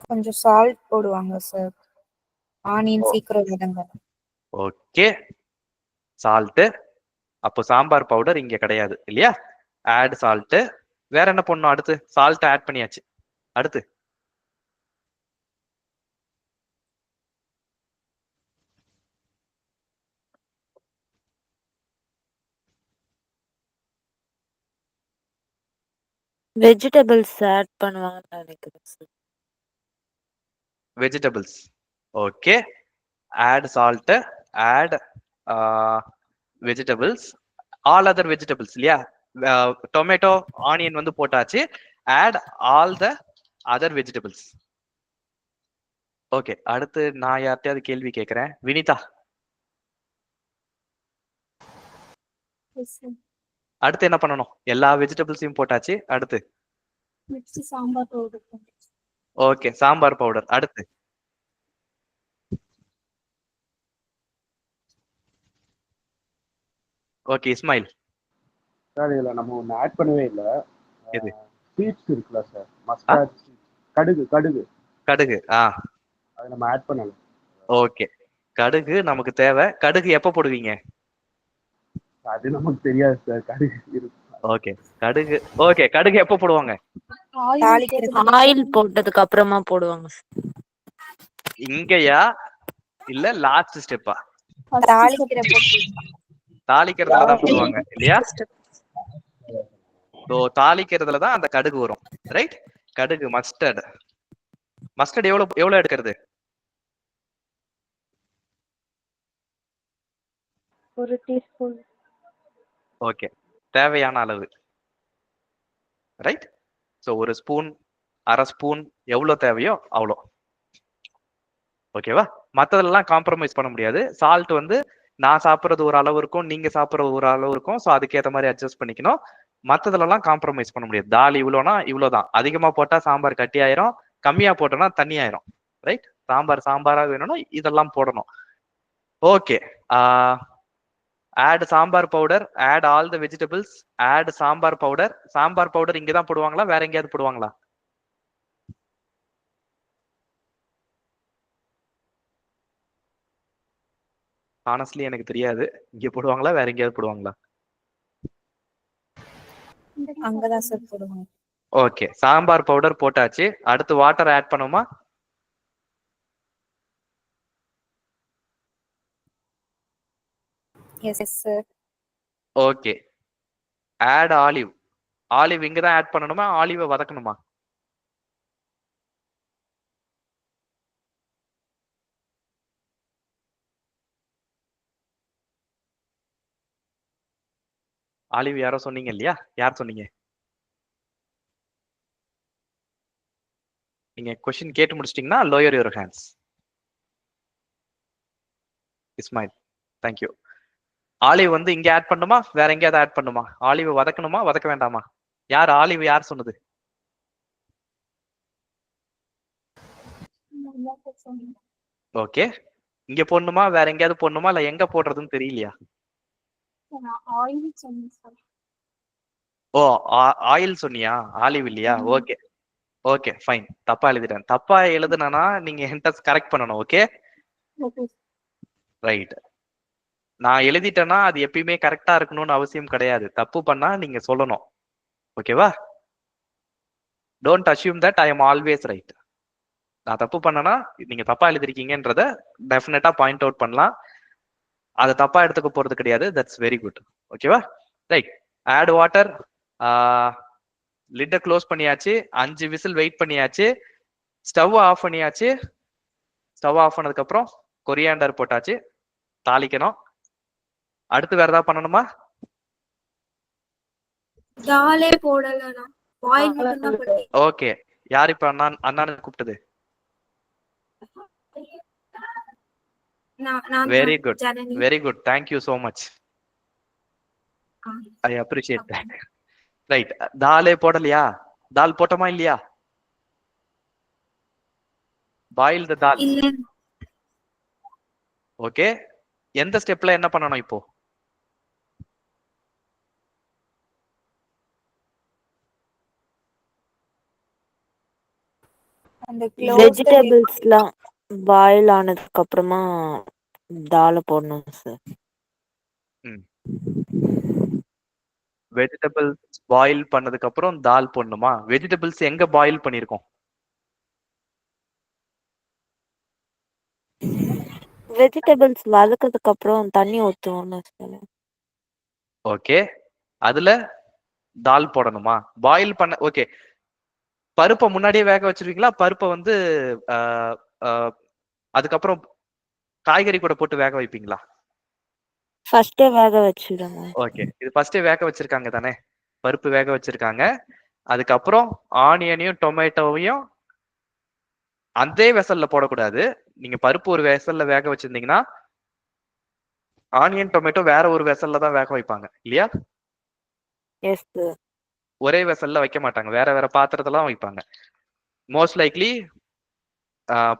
கொஞ்சம் சால்ட் போடுவாங்க சார். ஆனியன் சீக்கிரம் வதங்க. Okay, salt. அப்போ சாம்பார் பவுடர் இங்க கிடையாது இல்லையா? Add salt. வேற என்ன பண்ணணும்? அடுத்து சால்ட் ஆட் பண்ணியாச்சு. அடுத்து வெஜிடபிள்ஸ் ஆட் பண்ணுவாங்கன்னு நினைக்கிறேன் sir. Vegetables. Okay, add salt, add vegetables, all other vegetables இல்லையா? டொமேட்டோ ஆனியன் வந்து போட்டாச்சு. Add all the other vegetables. Okay, அடுத்து நான் யார்கிட்டயாவது கேள்வி கேட்கிறேன். வினிதா, அடுத்து என்ன பண்ணணும்? எல்லா வெஜிடபிள்ஸையும் போட்டாச்சு. அடுத்து next sambar powder. Okay, sambar powder. அடுத்து ஓகே, இஸ்மாயில். சார் இதுல நம்ம ஒன்று ஆட் பண்ணவே இல்லை. எது? சீட்ஸ் இருக்குல்ல சார், மஸ்டார்ட் சீட்ஸ், கடுகு கடுகு கடுகு. அதை நம்ம ஆட் பண்ணல. ஓகே, கடுகு நமக்கு தேவை. கடுகு எப்போ போடுவீங்க? அது நமக்கு தெரியாது சார். கடுகு இருக்கு. ஓகே, கடுகு. ஓகே, கடுகு எப்போ போடுவாங்க? ஆயில் போட்டதுக்கு அப்புறமா போடுவாங்க. இங்கயா இல்ல லாஸ்ட் ஸ்டெப்பா? தாளிக்கிறதுல தான் போடுவாங்க இல்லையா? ஸோ தாளிக்கிறதுல தான் அந்த கடுகு வரும். ரைட்? கடுகு, மஸ்டர்ட். மஸ்டர்ட் எவ்வளவு எடுக்கிறது? 1 டீஸ்பூன். ஓகே, தேவையான அளவு. ரைட்? ஸோ 1 ஸ்பூன், 1/2 ஸ்பூன், எவ்வளவு தேவையோ அவ்வளோ. ஓகேவா? மற்றதெல்லாம் காம்ப்ரமைஸ் பண்ண முடியாது. சால்ட் வந்து நான் சாப்பிட்றது ஒரு அளவு இருக்கும், நீங்க சாப்பிட்றது ஒரு அளவு இருக்கும். ஸோ அதுக்கேற்ற மாதிரி அட்ஜஸ்ட் பண்ணிக்கணும். மற்றதுலலாம் காம்ப்ரமைஸ் பண்ண முடியாது. தால் இவ்வளோனா இவ்வளோதான். அதிகமா போட்டா சாம்பார் கட்டி ஆயிரும், கம்மியா போட்டோம்னா தண்ணி ஆயிரும். ரைட்? சாம்பார் சாம்பாரா வேணும்னா இதெல்லாம் போடணும். Okay, add sambar powder, add all the vegetables, add sambar powder. Sambar powder இங்க தான் போடுவாங்களா, வேற எங்கேயாவது போடுவாங்களா? ஹானஸ்ட்லி எனக்கு தெரியாது. இங்க போடுவாங்களா, வேற எங்கேயாவது போடுவாங்களா? அங்கதான் சார் போடுவாங்க. ஓகே, சாம்பார் பவுடர் போட்டாச்சு. அடுத்து வாட்டர் ஆட் பண்ணுமா? Yes sir. Okay, add olive. Olive இங்க தான் ஆட் பண்ணணுமா, ஆலிவை வதக்கணுமா? ஆலிவ் யாரோ சொன்னீங்க இல்லையா? யார் சொன்னீங்க? நீங்க கொஸ்டின் கேட்டு முடிச்சிட்டீங்கன்னா lower your hands. Ismail, thank you. Olive வந்து இங்க ஆட் பண்ணுமா, வேற எங்கேயாவது ஆட் பண்ணுமா? ஆலிவ் வதக்கணுமா, வதக்க வேண்டாமா? யார் ஆலிவ் யார் சொன்னது? ஓகே, இங்க போடணுமா, வேற எங்கேயாவது போடணுமா, இல்ல எங்க போடுறதுன்னு தெரியலையா? ஓ, ஆயில் சொன்னியா, ஆலிவ் இல்லையா? Okay okay, fine. தப்பா எழுதிட்டேன். தப்பா எழுதுனா நீங்க என்கிட்ட கரெக்ட் பண்ணணும். Okay, right. நான் எழுதிட்டேன்னா அது எப்பயுமே கரெக்டா இருக்கணும்னு அவசியம் கிடையாது. தப்பு பண்ணா நீங்க சொல்லணும். ஓகேவா? Don't assume that I am always right. நான் தப்பு பண்ணனா நீங்க தப்பா எழுதிருக்கீங்கன்றத டெஃபினட்டா பாயிண்ட் அவுட் பண்ணலாம். அதை தப்பா எடுத்துக்க போறது கிடையாது. That's very good. ஓகேவா? ரைட். Add water. லிட்டை க்ளோஸ் பண்ணியாச்சு, 5 விசில் வெயிட் பண்ணியாச்சு, ஸ்டவ் ஆஃப் பண்ணியாச்சு. ஸ்டவ் ஆஃப் பண்ணதுக்கு அப்புறம் கொரியாண்டர் போட்டாச்சு, தாளிக்கணும். அடுத்து வேற ஏதாவது பண்ணணுமா? தாலே போடலண்ணா, பாயில் மட்டும் தான் பண்ணேன். ஓகே, யார் இப்ப அண்ணான்னு கூப்பிட்டது? நான் very good, Janani. Very good, thank you so much, I appreciate that. Right, தாலே போடலையா? தால் போட்டோமா இல்லையா? Boil the dal. இல்ல ஓகே, எந்த ஸ்டெப்ல என்ன பண்ணணும் இப்போ? அந்த close the lid. வெஜிடபிள்ஸ்லாம் பாயில் ஆனதுக்கு அப்புறமா தால போடணும் சார். வெஜிடபிள்ஸ் பாயில் பண்ணதுக்கு அப்புறம் தால் போடணுமா? வெஜிடபிள்ஸ் எங்க பாயில் பண்ணிருக்கோம்? வெஜிடபிள்ஸ் வதக்கிறதுக்கு அப்புறம் தண்ணி ஊற்றுவோம்ல சார். ஓகே, அதுல தால் போடணுமா? பாயில் பண்ண ஓகே, பருப்பை முன்னாடியே வேக வச்சிருக்கீங்களா? பருப்பை வந்து அதுக்கப்புறம் காய்கறி கூட போட்டு வேக வைப்பீங்களா? ஃபர்ஸ்டே வேக வச்சிடுங்க. ஓகே, இது ஃபர்ஸ்டே வேக வச்சிருக்காங்க தானே, பருப்பு வேக வச்சிருக்காங்க. அதுக்கப்புறம் ஆனியனையும் டொமேட்டோவையும் அதே வெசல்ல போடக்கூடாது. நீங்க பருப்பு ஒரு வெசல்ல வேக வச்சிருந்தீங்கன்னா ஆனியன் டொமேட்டோ வேற ஒரு வெசல்ல தான் வேக வைப்பாங்க இல்லையா? Yes sir. ஒரே வெசல்ல வைக்க மாட்டாங்க, வேற வேற பாத்திரத்தெல்லாம் வைப்பாங்க. மோஸ்ட் லைக்லி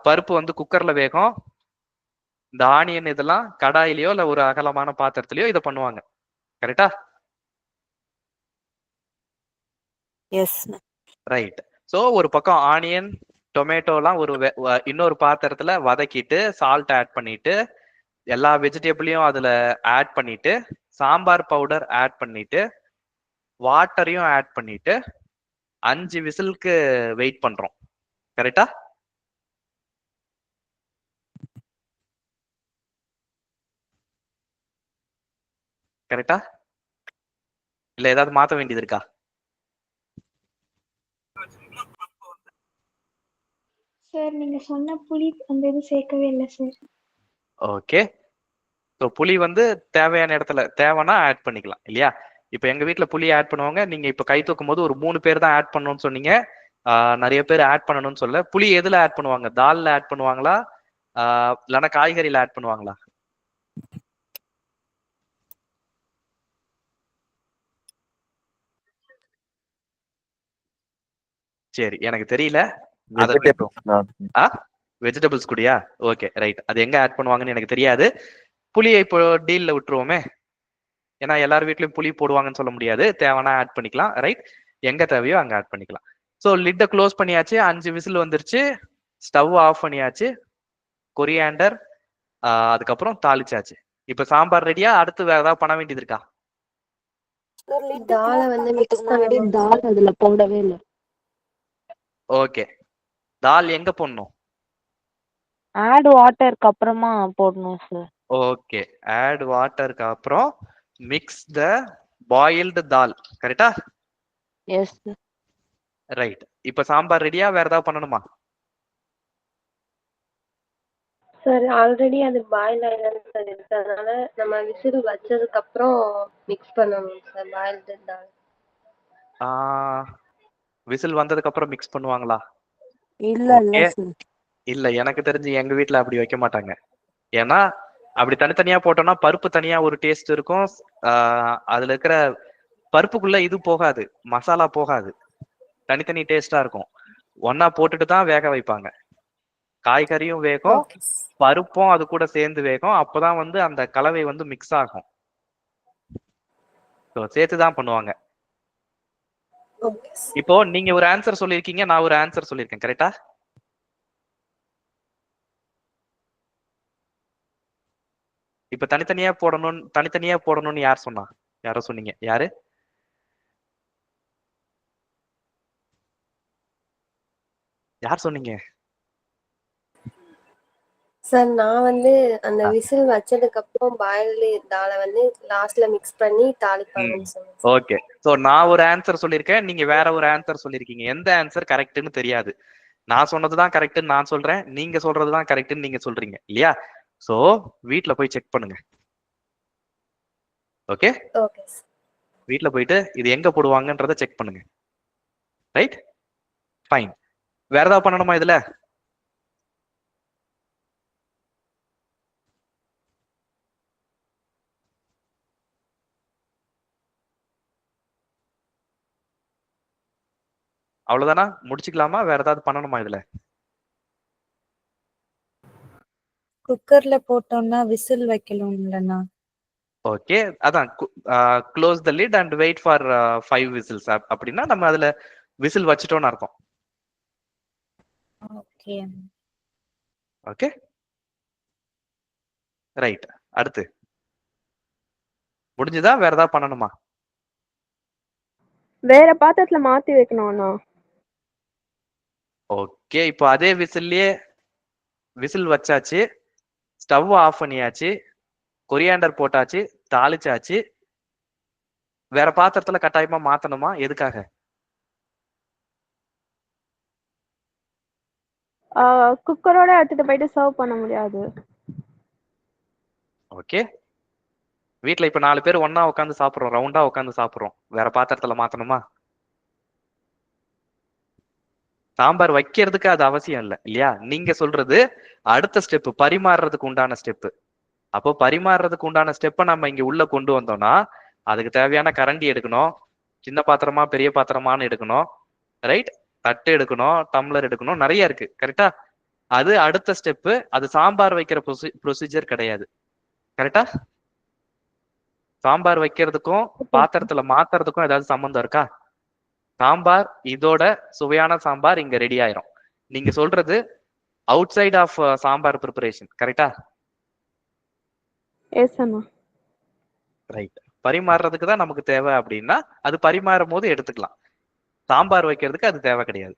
பருப்பு வந்து குக்கர்ல வேகும், இந்த ஆனியன் இதெல்லாம் கடாயிலையோ இல்ல ஒரு அகலமான பாத்திரத்திலயோ இதை பண்ணுவாங்க. கரெக்டா? எஸ். ரைட். சோ ஒரு பக்கம் ஆனியன் டொமேட்டோலாம் இன்னொரு பாத்திரத்துல வதக்கிட்டு சால்ட் ஆட் பண்ணிட்டு எல்லா வெஜிடபிளையும் அதுல ஆட் பண்ணிட்டு சாம்பார் பவுடர் ஆட் பண்ணிட்டு வாட்டரையும் ஆட் பண்ணிட்டு 5 விசிலுக்கு வெயிட் பண்றோம். கரெக்டா? கரெக்டா இல்ல ஏதாவது மாத்த வேண்டியது இருக்கா? சார் நீங்க சொன்ன புளி அந்த இது சேர்க்கவே இல்லை சார். ஓகே, ஸோ புளி வந்து தேவையான இடத்துல தேவைன்னா ஆட் பண்ணிக்கலாம் இல்லையா? இப்போ எங்க வீட்ல புளி ஆட் பண்ணுவாங்க. நீங்க இப்போ கை தூக்கும் போது ஒரு 3 பேர் தான் ஆட் பண்ணணும்னு சொன்னீங்க. நிறைய பேர் ஆட் பண்ணணும்னு சொல்ல. புளி எதுல ஆட் பண்ணுவாங்க? தால்ல ஆட் பண்ணுவாங்களா இல்லைன்னா காய்கறியில ஆட் பண்ணுவாங்களா? சரி, எனக்கு தெரியல. வெஜிடபிள்ஸ் கூடயா? ஓகே ரைட், அது எங்க ஆட் பண்ணுவாங்கன்னு எனக்கு தெரியாது. புளியை இப்போ டீல்ல விட்டுருவோமே, ஏன்னா எல்லார் வீட்லயும் புளி போடுவாங்கன்னு சொல்ல முடியாது. தேவைன்னா ஆட் பண்ணிக்கலாம். ரைட், எங்க தேவையோ அங்க ஆட் பண்ணிக்கலாம். ஸோ லிட்டை க்ளோஸ் பண்ணியாச்சு, 5 விசில் வந்துருச்சு, ஸ்டவ் ஆஃப் பண்ணியாச்சு, கொரியாண்டர் அதுக்கப்புறம் தாளிச்சாச்சு. இப்ப சாம்பார் ரெடியா? அடுத்து வேற ஏதாவது பண்ண வேண்டியது இருக்கா? தாலை வந்து மிக்ஸ் முன்னாடி தால் அதுல போடவே இல்லை. ஓகே, தால் எங்க போடணும்? ஆட் வாட்டருக்கு அப்புறமா போடணும் சார். ஓகே, ஆட் வாட்டருக்கு அப்புறம் மிக்ஸ் த பாயில்டு தால். கரெக்டா? எஸ். ரைட், இப்ப சாம்பார் ரெடியா? வேற ஏதாவது பண்ணணுமா? சார் ஆல்ரெடி அது பாயில் ஆயிடுன்னு சார் இருக்கு, அதனால நம்ம விசில் வச்சதுக்கு அப்புறம் மிக்ஸ் பண்ணணும் சார் பாயில்டு தால். விசில் வந்ததுக்கு அப்புறம் மிக்ஸ் பண்ணுவாங்களா? இல்ல இல்ல சார். இல்ல, எனக்கு தெரிஞ்சு எங்க வீட்ல அப்படி வைக்க மாட்டாங்க. ஏன்னா அப்படி தனித்தனியா போட்டோம்னா பருப்பு தனியா ஒரு டேஸ்ட் இருக்கும், அதுல இருக்கிற பருப்புக்குள்ள இது போகாது, மசாலா போகாது, தனித்தனி டேஸ்டா இருக்கும். ஒன்னா போட்டுட்டு தான் வேக வைப்பாங்க. காய்கறியும் வேகும், பருப்பும் அது கூட சேர்ந்து வேகும். அப்பதான் வந்து அந்த கலவை வந்து மிக்ஸ் ஆகும். சேர்த்துதான் பண்ணுவாங்க. இப்போ நீங்க ஒரு ஆன்சர் சொல்லிருக்கீங்க, நான் ஒரு ஆன்சர் சொல்லியிருக்கேன். கரெக்டா? இப்ப தனித்தனியா போடணும்னு யார் சொன்னா? யாரோ சொன்னீங்க, யாரு? யார் சொன்னீங்க? சார் நான் வந்து அந்த விசில் வச்சதுக்கு அப்புறம் பாயில்டு தாலை வந்து லாஸ்ட்ல மிக்ஸ் பண்ணி தாளிப்பாங்கன்னு சொன்னேன். ஓகே, சோ நான் ஒரு ஆன்சர் சொல்லியிருக்கேன், நீங்க வேற ஒரு ஆன்சர் சொல்லியிருக்கீங்க. எந்த ஆன்சர் கரெக்ட்னு தெரியாது. நான் சொன்னதுதான் கரெக்ட்னு நான் சொல்றேன், நீங்க சொல்றதுதான் கரெக்ட்னு நீங்க சொல்றீங்க இல்லையா? சோ வீட்ல போய் செக் பண்ணுங்க. Okay, okay sir. வீட்ல போயிட்டு இது எங்க போடுவாங்கன்றத செக் பண்ணுங்க. Right, fine. வேற ஏதாவது பண்ணணுமா இதுல? அவ்வளவுதானா? முடிச்சுக்கலாமா? வேற ஏதாவது பண்ணணுமா இதுல? குக்கர்ல போட்டோம்னா விசில் வைக்கணும் இல்லைண்ணா? ஓகே, அதான் close the lid and wait for 5 whistles அப்படின்னா நம்ம அதுல விசில் வச்சிட்டோம்னு அர்த்தம். ஓகே. Okay, right. அடுத்து முடிஞ்சதா? வேற ஏதாவது பண்ணணுமா? வேற பாத்திரத்துல மாத்தி வைக்கணும்ண்ணா. ஓகே, இப்போ அதே விசில்லையே விசில் வச்சாச்சு, ஸ்டவ் ஆஃப் பண்ணியாச்சு, கொரியாண்டர் போட்டாச்சு, தாளிச்சாச்சு. வேற பாத்திரத்துல கட்டாயமா மாத்தணுமா? எதுக்காக? குக்கரோட எடுத்துட்டு போயிட்டு சர்வ் பண்ண முடியாது. ஓகே, வீட்ல இப்ப 4 பேர் ஒண்ணா உட்காந்து சாப்பிடுறோம், ரவுண்டா உட்காந்து சாப்பிடுறோம். வேற பாத்திரத்துல மாத்தணுமா? சாம்பார் வைக்கிறதுக்கு அது அவசியம் இல்லை இல்லையா? நீங்க சொல்றது அடுத்த ஸ்டெப், பரிமாறுறதுக்கு உண்டான ஸ்டெப். அப்போ பரிமாறுறதுக்கு உண்டான ஸ்டெப்பை நம்ம இங்க உள்ள கொண்டு வந்தோம்னா அதுக்கு தேவையான கரண்டி எடுக்கணும், சின்ன பாத்திரமா பெரிய பாத்திரமானு எடுக்கணும், ரைட்? தட்டு எடுக்கணும், டம்ளர் எடுக்கணும், நிறைய இருக்கு. கரெக்டா? அது அடுத்த ஸ்டெப். அது சாம்பார் வைக்கிற ப்ரொசீஜர் கிடையாது. கரெக்டா? சாம்பார் வைக்கிறதுக்கும் பாத்திரத்துல மாத்துறதுக்கும் ஏதாவது சம்பந்தம் இருக்கா? சாம்பார் இதோட சுவையான சாம்பார் இங்க ரெடி ஆயிரும். நீங்க சொல்றது outside of sambar preparation. கரெக்டா? எஸ் அண்ணா. ரைட். பரிமாறுறதுக்கு தான் நமக்கு தேவை அப்படின்னா அது பரிமாறும் போது எடுத்துக்கலாம். சாம்பார் வைக்கிறதுக்கு அது தேவை கிடையாது.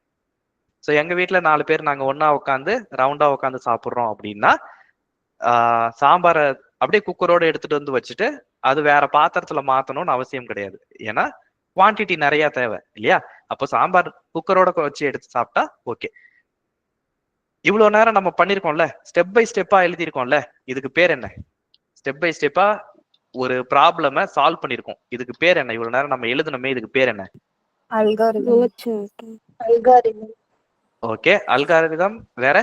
ஸோ எங்க வீட்டுல 4 பேர் நாங்க ஒண்ணா உட்காந்து ரவுண்டா உட்காந்து சாப்பிட்றோம் அப்படின்னா சாம்பாரை அப்படியே குக்கரோட எடுத்துட்டு வந்து வச்சுட்டு அது வேற பாத்திரத்துல மாத்தணும்னு அவசியம் கிடையாது. ஏன்னா குவான்டிட்டி நிறைய தேவை இல்லையா? அப்போ சாம்பார் குக்கரோட வச்சு எடுத்து சாப்பிட்டா ஓகே. இவ்வளவு நேரம் நம்ம பண்ணிருக்கோம்ல, ஸ்டெப் பை ஸ்டெப்பா எழுதியிருக்கோம்ல, இதுக்கு பேர் என்ன? ஸ்டெப் பை ஸ்டெப்பா ஒரு ப்ராப்ளம சால்வ் பண்ணிருக்கோம். இதுக்கு பேர் என்ன? இவ்வளவு நேரம் நம்ம எழுதணுமே, இதுக்கு பேர் என்ன? அல்காரிதம். Okay, algorithm. வேற?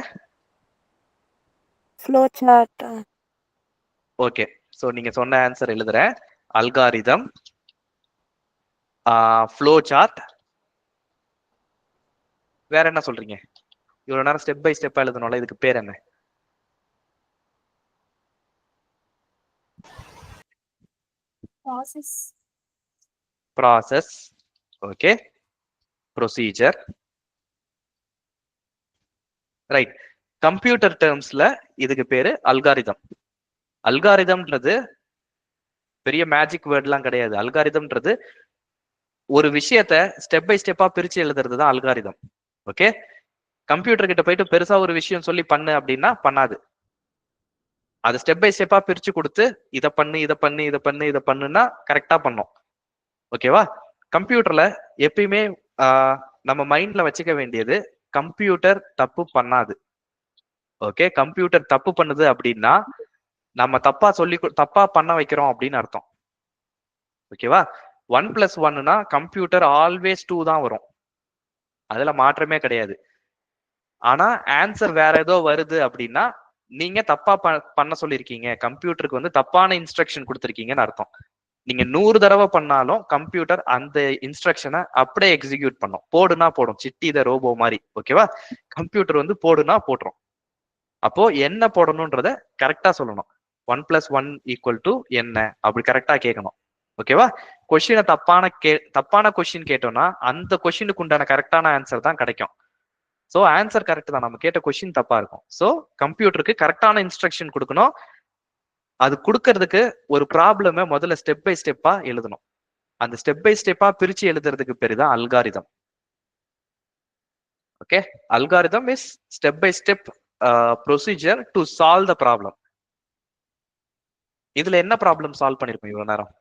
Flow chart. ஓகே, சோ நீங்க சொன்ன ஆன்சர் எழுதுறேன். Algorithm, flow chart. வேற என்ன சொல்றீங்க? இவ்வளவு நேரம் ஸ்டெப் பை ஸ்டெப்பா எழுதணும்ல, இதுக்கு பேர் என்ன? Process. Okay, procedure. Right. Computer டேர்ம்ஸ்ல இதுக்கு பேரு அல்காரிதம். அல்காரிதம்ன்றது பெரிய மேஜிக் வேர்ட்லாம் கிடையாது. அல்காரிதம்ன்றது ஒரு விஷயத்த ஸ்டெப் பை ஸ்டெப்பா பிரிச்சு எழுதுறது தான் அல்காரிதம். ஓகே, கம்ப்யூட்டர் கிட்ட போயிட்டு பெருசா ஒரு விஷயம் சொல்லி பண்ணு அப்படின்னா பண்ணாது. அது ஸ்டெப் பை ஸ்டெப்பா பிரிச்சு கொடுத்து இதை பண்ணு இதை பண்ணு இதை பண்ணு இதை பண்ணுன்னா கரெக்டா பண்ணும். ஓகேவா? கம்ப்யூட்டர்ல எப்பயுமே நம்ம மைண்ட்ல வச்சுக்க வேண்டியது கம்ப்யூட்டர் தப்பு பண்ணாது. ஓகே, கம்ப்யூட்டர் தப்பு பண்ணுது அப்படின்னா நம்ம தப்பா பண்ண வைக்கிறோம் அப்படின்னு அர்த்தம். ஓகேவா? 1+1னா கம்ப்யூட்டர் ஆல்வேஸ் 2 தான் வரும், அதுல மாற்றமே கிடையாது. ஆனா ஆன்சர் வேற ஏதோ வருது அப்படின்னா நீங்க தப்பா பண்ண சொல்லிருக்கீங்க, கம்ப்யூட்டருக்கு வந்து தப்பான இன்ஸ்ட்ரக்ஷன் கொடுத்துருக்கீங்கன்னு அர்த்தம். நீங்க 100 தடவை பண்ணாலும் கம்ப்யூட்டர் அந்த இன்ஸ்ட்ரக்ஷனை அப்படியே எக்ஸிக்யூட் பண்ணும். போடுனா போடும், சிட்டி த ரோபோ மாதிரி. ஓகேவா? கம்ப்யூட்டர் வந்து போடுனா போட்டுரும். அப்போ என்ன போடணும்ன்றத கரெக்டா சொல்லணும். 1+1 = என்ன அப்படி கரெக்டா கேட்கணும். ஓகேவா? கொஸ்டினை தப்பான கொஸ்டின் கேட்டோம்னா அந்த கொஸ்டினுக்கு உண்டான கரெக்டான ஆன்சர் தான் கிடைக்கும். ஸோ ஆன்சர் கரெக்ட் தான், நம்ம கேட்ட கொஸ்டின் தப்பா இருக்கும். ஸோ கம்ப்யூட்டருக்கு கரெக்டான இன்ஸ்ட்ரக்ஷன் கொடுக்கணும். அது கொடுக்கறதுக்கு ஒரு ப்ராப்ளமை முதல்ல ஸ்டெப் பை ஸ்டெப்பா எழுதணும். அந்த ஸ்டெப் பை ஸ்டெப்பா பிரிச்சு எழுதுறதுக்கு பேரு தான் algorithm. Okay, algorithm is step by step procedure to solve the problem. இதுல என்ன ப்ராப்ளம் சால்வ் பண்ணிருப்போம் இவ்வளவு நேரம்?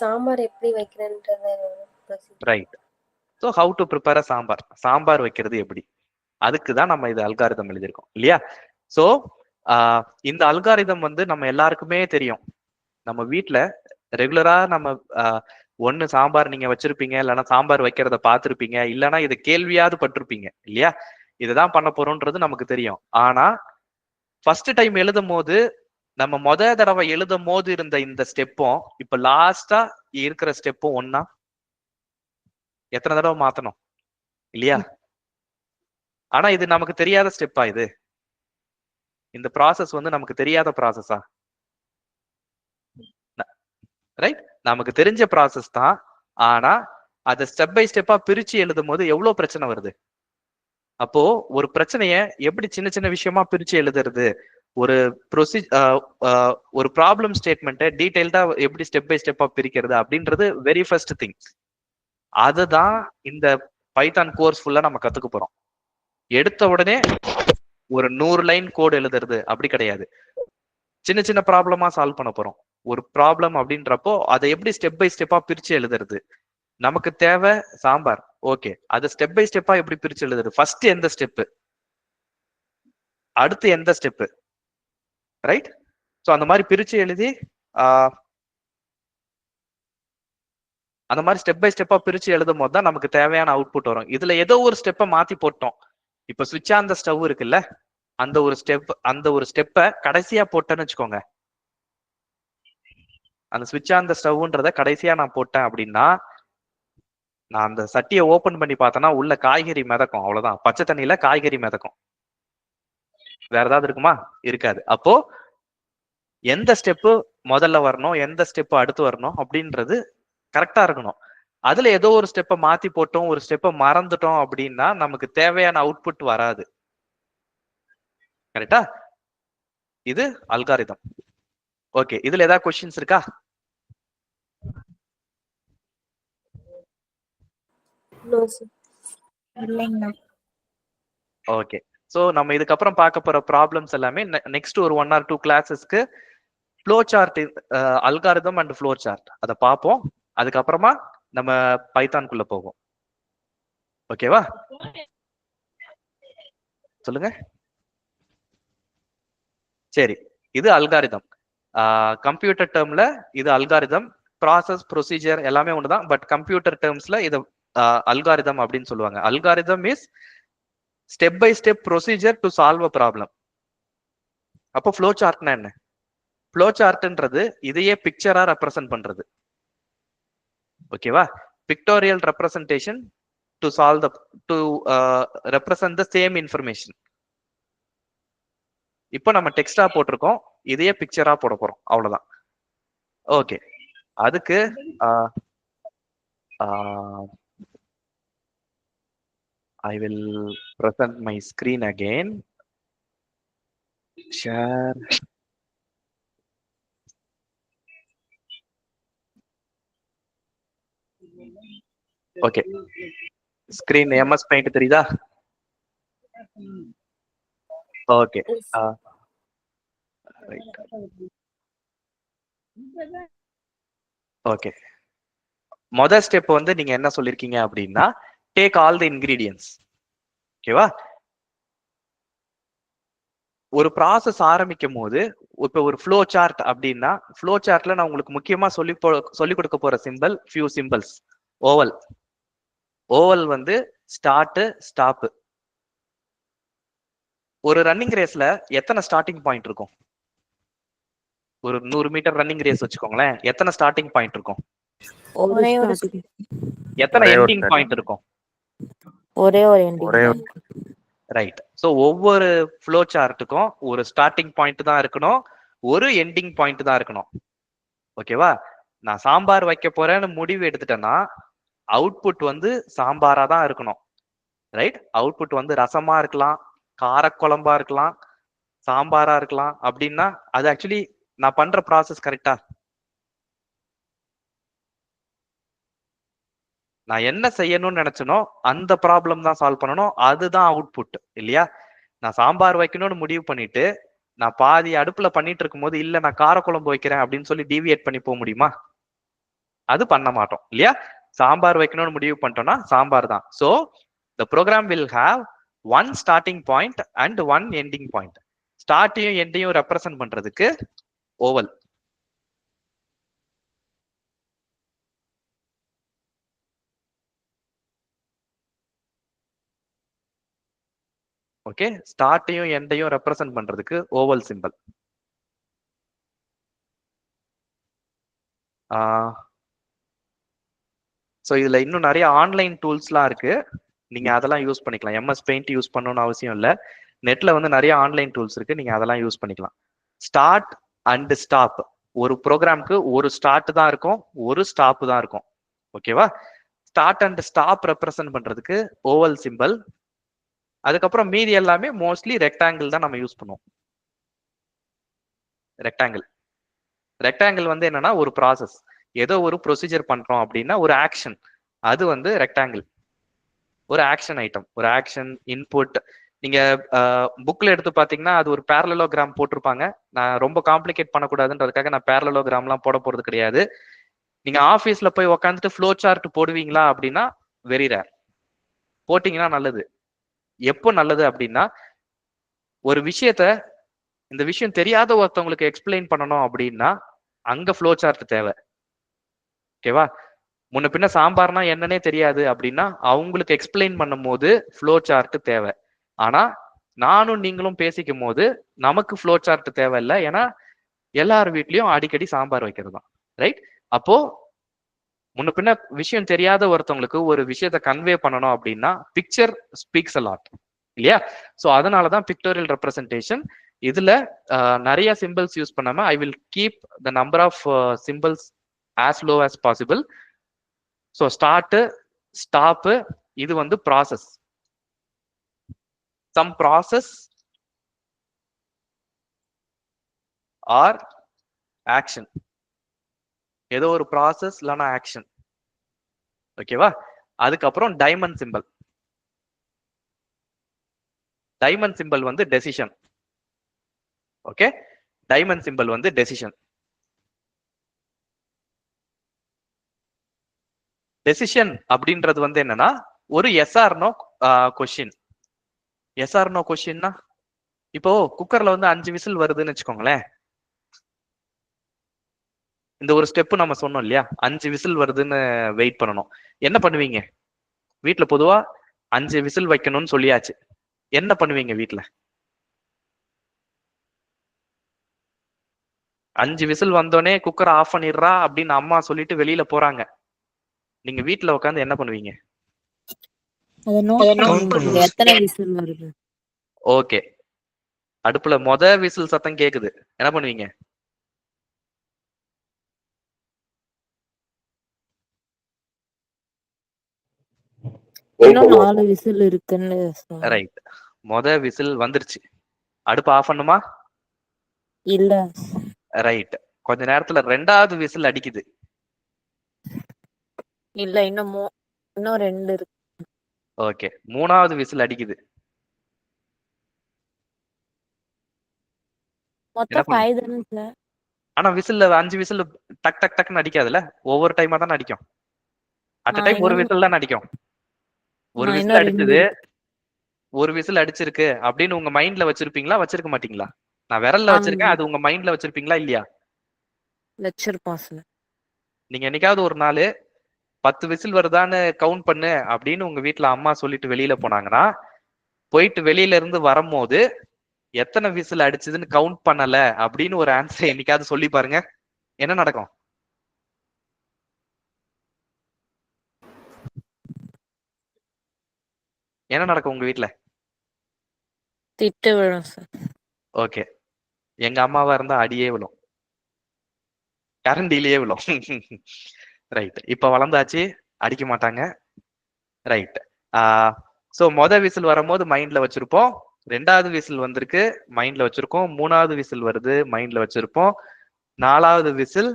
சாம்பார் எப்படி வைக்கிறேன்றத right. So how to prepare a sambar, sambar வைக்கிறது எப்படி, அதுக்கு தான் நம்ம இது அல்காரிதம் எழுதியிருக்கோம் இல்லையா? ஸோ இந்த அல்காரிதம் வந்து நம்ம எல்லாருக்குமே தெரியும். நம்ம வீட்டில் ரெகுலரா நம்ம ஒன்னு சாம்பார் நீங்க வச்சிருப்பீங்க, இல்லைன்னா சாம்பார் வைக்கிறத பார்த்துருப்பீங்க, இல்லைன்னா இது கேள்வியாவது பட்டிருப்பீங்க இல்லையா? இதுதான் பண்ண போறோம்ன்றது நமக்கு தெரியும். ஆனா ஃபர்ஸ்ட் டைம் எழுதும் போது நம்ம தடவை எழுதும் போது இருந்த இந்த ஸ்டெப்பும் இப்ப லாஸ்டா இருக்கிற ஸ்டெப்பும் ஒன்னா? எத்தனை தடவை மாத்தணும் இல்லையா? ஆனா இது நமக்கு தெரியாத ஸ்டெப்பா? இது இந்த ப்ராசஸ் வந்து நமக்கு தெரியாத ப்ராசஸா? ரைட், நமக்கு தெரிஞ்ச ப்ராசஸ் தான். ஆனா அதை ஸ்டெப் பை ஸ்டெப்பா பிரிச்சு எழுதும் போது எவ்வளவு பிரச்சனை வருது. அப்போ ஒரு பிரச்சனைய எப்படி சின்ன சின்ன விஷயமா பிரிச்சு எழுதுறது, ஒரு ஒரு ப்ராப்ளம் ஸ்டேட்மெண்ட்டை டீடைல்டா எப்படி ஸ்டெப் பை ஸ்டெப்பா பிரிக்கிறது அப்படின்றது வெரி ஃபர்ஸ்ட் திங். அதுதான் இந்த பைத்தான் கோர்ஸ் ஃபுல்லா நம்ம கத்துக்க போறோம். எடுத்த உடனே ஒரு 100 லைன் கோட் எழுதுறது அப்படி கிடையாது. சின்ன சின்ன ப்ராப்ளமா சால்வ் பண்ண போறோம். ஒரு ப்ராப்ளம் அப்படின்றப்போ அதை எப்படி ஸ்டெப் பை ஸ்டெப்பா பிரிச்சு எழுதுறது. நமக்கு தேவை சாம்பார், ஓகே, அது ஸ்டெப் பை ஸ்டெப்பா எப்படி பிரிச்சு எழுதுறது, ஃபர்ஸ்ட் எந்த ஸ்டெப்பு, அடுத்து எந்த ஸ்டெப்பு, ரைட்? ஸோ அந்த மாதிரி பிரிச்சு எழுதி அந்த மாதிரி ஸ்டெப் பை ஸ்டெப்பா பிரிச்சு எழுதும் போது தான் நமக்கு தேவையான அவுட்புட் வரும். இதுல ஏதோ ஒரு ஸ்டெப்பை மாத்தி போட்டோம். இப்ப சுவிட்ச் ஆன் த ஸ்டவ் இருக்குல்ல, அந்த ஒரு ஸ்டெப்பை கடைசியா போட்டேன்னு வச்சுக்கோங்க. அந்த சுவிட்ச் ஆன் த ஸ்டவ்ன்றத கடைசியா நான் போட்டேன் அப்படின்னா, நான் அந்த சட்டியை ஓபன் பண்ணி பார்த்தேன்னா உள்ள காய்கறி மிதக்கும், அவ்வளவுதான். பச்சை தண்ணியில காய்கறி மிதக்கும். வேற ஏதாவது இருக்குமா? இருக்காது. அப்போ எந்த ஸ்டெப்பு முதல்ல வரணும், எந்த ஸ்டெப்பு அடுத்து வரணும் அப்படின்றது கரெக்டா இருக்கணும். அதுல ஏதோ ஒரு ஸ்டெப்பை மாத்தி போட்டோம், ஒரு ஸ்டெப்பை மறந்துட்டோம் அப்படின்னா நமக்கு தேவையான அவுட்புட் வராது. கரெக்டா? இது அல்காரிதம். ஓகே, இதுல ஏதாவது கொஸ்டின்ஸ் இருக்கா? ஓகே, ஸோ நம்ம இதுக்கப்புறம் பார்க்க போற ப்ராப்ளம்ஸ் எல்லாமே நெக்ஸ்ட் ஒரு 1 or 2 கிளாஸஸ்க்கு flow chart, algorithm and flow chart அதை பார்ப்போம். அதுக்கப்புறமா நம்ம பைத்தான்குள்ள போவோம். ஓகேவா? சொல்லுங்க. சரி, இது அல்காரிதம். கம்ப்யூட்டர் டேர்ம்ல இது அல்காரிதம். ப்ராசஸ், ப்ரொசீஜர் எல்லாமே ஒண்ணுதான். பட் கம்ப்யூட்டர் டேர்ம்ஸ்ல இது அல்காரிதம் அப்படின்னு சொல்லுவாங்க. Algorithm is step by step procedure to solve a problem. அப்போ ஃப்ளோ சார்ட்னா என்ன? ஃப்ளோ சார்ட்ன்றது இதையே பிக்சரா ரெப்ரசென்ட் பண்றது. ஓகேவா? Pictorial representation to solve to represent the same information. இப்போ நம்ம டெக்ஸ்டா போட்டிருக்கோம், இதையே பிக்சரா போட போறோம், அவ்வளவுதான். ஓகே, அதுக்கு I will present my screen again. Share. Okay. Screen MS Paint தெரியுதா? Okay. Right. Okay. முதல் ஸ்டெப் வந்து நீங்க என்ன சொல்லிருக்கீங்க அப்படின்னா, டேக் ஆல் தி இன்கிரீடியன்ஸ். ஓகேவா? ஒரு ப்ராசஸ் ஆரம்பிக்கும் போது இப்ப ஒரு ஃப்ளோ சார்ட் அப்படின்னா, ஃப்ளோ சார்ட்ல நான் உங்களுக்கு முக்கியமா சொல்லி கொடுக்க போற simple few symbols. Oval. Oval வந்து ஸ்டார்ட், ஸ்டாப். ஒரு ரன்னிங் ரேஸ்ல எத்தனை ஸ்டார்டிங் பாயிண்ட் இருக்கும்? ஒரு 100 மீட்டர் ரன்னிங் ரேஸ் வச்சுக்கோங்களேன், எத்தனை ஸ்டார்டிங் பாயிண்ட் இருக்கும்? எத்தனை எண்டிங் பாயிண்ட் இருக்கும்? ஒரே ஒரு எண்டிங். ரைட். சோ ஒவ்வொரு ஃப்ளோ சார்ட்டுக்கும் ஒரு ஸ்டார்டிங் பாயிண்ட் தான் இருக்கணும், ஒரு எண்டிங் பாயிண்ட் தான் இருக்கணும். ஓகேவா? நான் சாம்பார் வைக்க போறேன்னு முடிவு எடுத்துட்டேன்னா அவுட்புட் வந்து சாம்பாரா தான் இருக்கணும். ரைட்? அவுட்புட் வந்து ரசமா இருக்கலாம், காரக்குழம்பா இருக்கலாம், சாம்பாரா இருக்கலாம். அப்படின்னா அது ஆக்சுவலி நான் பண்ற ப்ராசஸ் கரெக்டா? நான் என்ன செய்யணும்னு நினைச்சனோ அந்த ப்ராப்ளம் தான் சால்வ் பண்ணணும். அதுதான் அவுட்புட் இல்லையா? நான் சாம்பார் வைக்கணும்னு முடிவு பண்ணிட்டு நான் பாதி அடுப்புல பண்ணிட்டு இருக்கும்போது இல்ல நான் காரக்குழம்பு வைக்கிறேன் அப்படின்னு சொல்லி டீவியேட் பண்ணி போக முடியுமா? அது பண்ண மாட்டோம் இல்லையா? சாம்பார் வைக்கணும்னு முடிவு பண்ணிட்டோம்னா சாம்பார் தான். So the program will have one starting point and one ending point. ஸ்டார்ட்டையும் எண்டையும் ரெப்ரசன்ட் பண்றதுக்கு ஓவல். ஓகே, ஸ்டார்ட்டையும் எண்டையும் ரெப்ரசன்ட் பண்றதுக்கு ஓவல் சிம்பிள். ஸோ இதுல இன்னும் நிறைய ஆன்லைன் டூல்ஸ்லாம் இருக்கு, நீங்க அதெல்லாம் யூஸ் பண்ணிக்கலாம். எம்எஸ் பெயிண்ட் யூஸ் பண்ணணும்னு அவசியம் இல்லை. நெட்ல வந்து நிறைய ஆன்லைன் டூல்ஸ் இருக்கு, நீங்க அதெல்லாம் யூஸ் பண்ணிக்கலாம். ஸ்டார்ட் அண்ட் ஸ்டாப், ஒரு ப்ரோக்ராம்க்கு ஒரு ஸ்டார்ட் தான் இருக்கும், ஒரு ஸ்டாப் தான் இருக்கும். ஓகேவா? ஸ்டார்ட் அண்ட் ஸ்டாப் ரெப்ரசன்ட் பண்றதுக்கு ஓவல் சிம்பிள். அதுக்கப்புறம் மீதி எல்லாமே மோஸ்ட்லி ரெக்டாங்கிள் தான் நம்ம யூஸ் பண்ணுவோம். ரெக்டாங்கிள் வந்து என்னன்னா ஒரு ப்ராசஸ், ஏதோ ஒரு ப்ரொசீஜர் பண்றோம் அப்படின்னா ஒரு ஆக்ஷன், அது வந்து ரெக்டாங்கிள். ஒரு ஆக்ஷன் ஐட்டம், ஒரு ஆக்ஷன் இன்புட். நீங்க புக்ல எடுத்து பாத்தீங்கன்னா அது ஒரு பேரலோகிராம் போட்டிருப்பாங்க. நான் ரொம்ப காம்ப்ளிகேட் பண்ணக்கூடாதுன்றதுக்காக நான் பேரலோகிராம்லாம் போட போறது கிடையாது. நீங்க ஆபீஸ்ல போய் உக்காந்துட்டு ஃப்ளோ சார்ட் போடுவீங்களா அப்படின்னா வெரி ரேர். போட்டீங்கன்னா நல்லது. எப்போ நல்லது அப்படின்னா ஒரு விஷயத்த, இந்த விஷயம் தெரியாத ஒருத்தவங்களுக்கு எக்ஸ்பிளைன் பண்ணணும் அப்படின்னா அங்க ஃப்ளோ சார்ட் தேவை. ஓகேவா? முன்ன பின்ன சாம்பார்னா என்னன்னே தெரியாது அப்படின்னா அவங்களுக்கு எக்ஸ்பிளைன் பண்ணும் போது ஃப்ளோ சார்ட் தேவை. ஆனா நானும் நீங்களும் பேசிக்கும் போது நமக்கு ஃப்ளோ சார்ட் தேவையில்லை, ஏன்னா எல்லார் வீட்லயும் அடிக்கடி சாம்பார் வைக்கிறது தான், ரைட்? அப்போ முன்ன பின்ன விஷயம் தெரியாத ஒருத்தவங்களுக்கு ஒரு விஷயத்த கன்வே பண்ணணும் அப்படின்னா பிக்சர் ஸ்பீக்ஸ் அ லாட் இல்லையா? ஸோ அதனாலதான் பிக்டோரியல் ரெப்ரசன்டேஷன். இதுல நிறைய சிம்பிள்ஸ் யூஸ் பண்ணாம I will keep the number of symbols as low as possible. So start stop இது வந்து process. Some process or action, ஏதோ ஒரு ப்ராசஸ் இல்லைன்னா ஆக்ஷன். ஓகேவா? அதுக்கப்புறம் டைமண்ட் சிம்பிள். டைமண்ட் சிம்பிள் வந்து டெசிஷன். ஓகே, டைமண்ட் சிம்பிள் வந்து டெசிஷன். டெசிஷன் அப்படின்றது வந்து என்னன்னா ஒரு எஸ்ஆர்னோ கொஸ்டின். எஸ்ஆர்னோ கொஸ்டின்னா இப்போ குக்கர்ல வந்து 5 விசில் வருதுன்னு வச்சுக்கோங்களேன். இந்த ஒரு ஸ்டெப் நம்ம சொன்னோம் இல்லையா, 5 விசில் வருதுன்னு வெயிட் பண்ணணும். என்ன பண்ணுவீங்க வீட்டுல? பொதுவா 5 விசில் வைக்கணும்னு சொல்லியாச்சு, என்ன பண்ணுவீங்க வீட்டுல? 5 விசில் வந்தோடனே குக்கரை ஆஃப் பண்ணிடுறா அப்படின்னு அம்மா சொல்லிட்டு வெளியில போறாங்க. நீங்க வீட்டுல உட்காந்து என்ன பண்ணுவீங்க? எத்தனை விசில் வருது? ஓகே, அடுப்புல விசில் சத்தம் கேக்குது, என்ன பண்ணுவீங்க? இன்னும் 4 விசில் இருக்குன்னு. ரைட், விசில் வந்துருச்சு, அடுப்பு ஆஃப் பண்ணுமா? இல்ல. ரைட், கொஞ்ச நேரத்துல 2வது விசில் அடிக்குது. இல்ல, இன்னும் 2 இருக்கு. ஓகே, 3வது விசில் அடிக்குது. மொத்தம் 5 தானே சார்? ஆனா விசில் 5 விசில் டக் டக் டக்னு அடிக்காதுல்ல, ஒவ்வொரு டைமா தானே அடிக்கும். அட் அ டைம் ஒரு விசில் தான் அடிக்கும். ஒரு விசில் அடிச்சது, ஒரு விசில் அடிச்சிருக்கு அப்படின்னு உங்க மைண்ட்ல வச்சிருப்பீங்களா, வச்சிருக்க மாட்டீங்களா? நான் விரல்ல வச்சிருக்கேன், அது உங்க மைண்ட்ல வச்சிருப்பீங்களா இல்லையா? வச்சிருப்போம் சார். நீங்க என்னைக்காவது ஒரு நாள் 10 விசில் வருதான்னு கவுண்ட் பண்ணு அப்படின்னு உங்க வீட்டுல அம்மா சொல்லிட்டு வெளியில போனாங்கன்னா, போயிட்டு வெளியில இருந்து வரும்போது எத்தனை விசில் அடிச்சதுன்னு கவுண்ட் பண்ணல அப்படின்னு ஒரு ஆன்சர் என்னைக்காவது சொல்லி பாருங்க, என்ன நடக்கும்? என்ன நடக்கும் உங்க வீட்டுல? திட்டு விழும் சார். ஓகே, எங்க அம்மாவா இருந்தா அடியே விழும், கரண்டிலேயே விழும். ரைட், இப்ப வளர்ந்தாச்சு, அடிக்க மாட்டாங்க. ரைட், சோ விசில் வரும்போது மைண்ட்ல வச்சிருப்போம், 2வது விசில் வந்திருக்கு மைண்ட்ல வச்சிருக்கோம், 3வது விசில் வருது மைண்ட்ல வச்சிருப்போம், 4வது விசில்,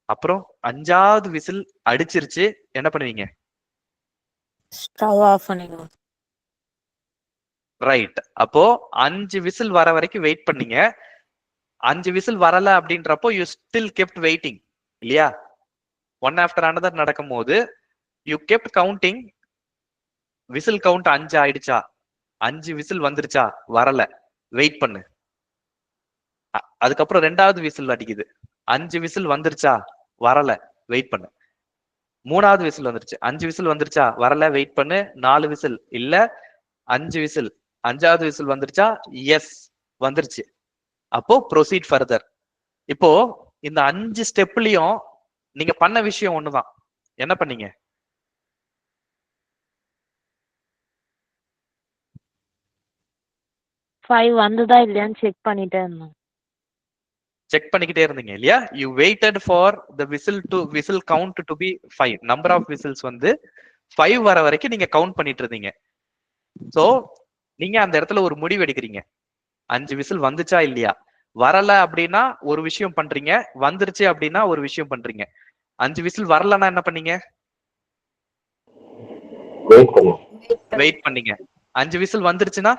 அப்புறம் 5வது விசில் அடிச்சிருச்சு, என்ன பண்ணுவீங்க? ஸ்டவ் ஆஃப் பண்ணிடுவோம். ரைட். அப்போ 5 விசில் வர வரைக்கும் வெயிட் பண்ணீங்க. 5 விசில் வரல அப்படின்றப்போ யூ ஸ்டில் கெப்ட் வெயிட்டிங் இல்லையா? ஒன் ஆஃப்டர் அனதர் நடக்கும் போது you kept counting. Whistle count 5 ஆயிடுச்சா, 5 விசில் வந்துருச்சா, வரல, வெயிட் பண்ணு. அதுக்கப்புறம் 2வது விசில் அடிக்குது, 5 விசில் வந்துருச்சா, வரல, வெயிட் பண்ணு. 3வது விசில் வந்துருச்சு, 5 விசில் வந்துருச்சா, வரல, வெயிட் பண்ணு. 4 விசில் இல்ல, 5 விசில், 5வது விசில் வந்துருச்சா, எஸ் வந்துருச்சு. அப்போ ப்ரொசீட் ஃபர்தர். இப்போ இந்த 5 ஸ்டெப்லயும் நீங்க பண்ண விஷயம் ஒண்ணுதான். என்ன பண்ணீங்க? ஃபைவ் வந்துதா இல்லையான்னு செக் பண்ணிட்டே இருந்தோம். செக் பண்ணிக்கிட்டே இருந்தீங்க இல்லையா? You waited for the whistle count to be 5. Number of whistles வந்து 5 வர வரைக்கும் நீங்க கவுண்ட் பண்ணிட்டு இருந்தீங்க. சோ நீங்க அந்த இடத்துல ஒரு முடிவு எடுக்கிறீங்க. 5 விசில் வந்துச்சா இல்லையா? வரல அப்படின்னா ஒரு விஷயம் பண்றீங்க, வந்துருச்சு அப்படின்னா ஒரு விஷயம் பண்றீங்க. 5 விசில் வரலன்னா என்ன பண்ணீங்க? வெயிட் பண்ணீங்க. 5 விசில் வந்துருச்சுன்னா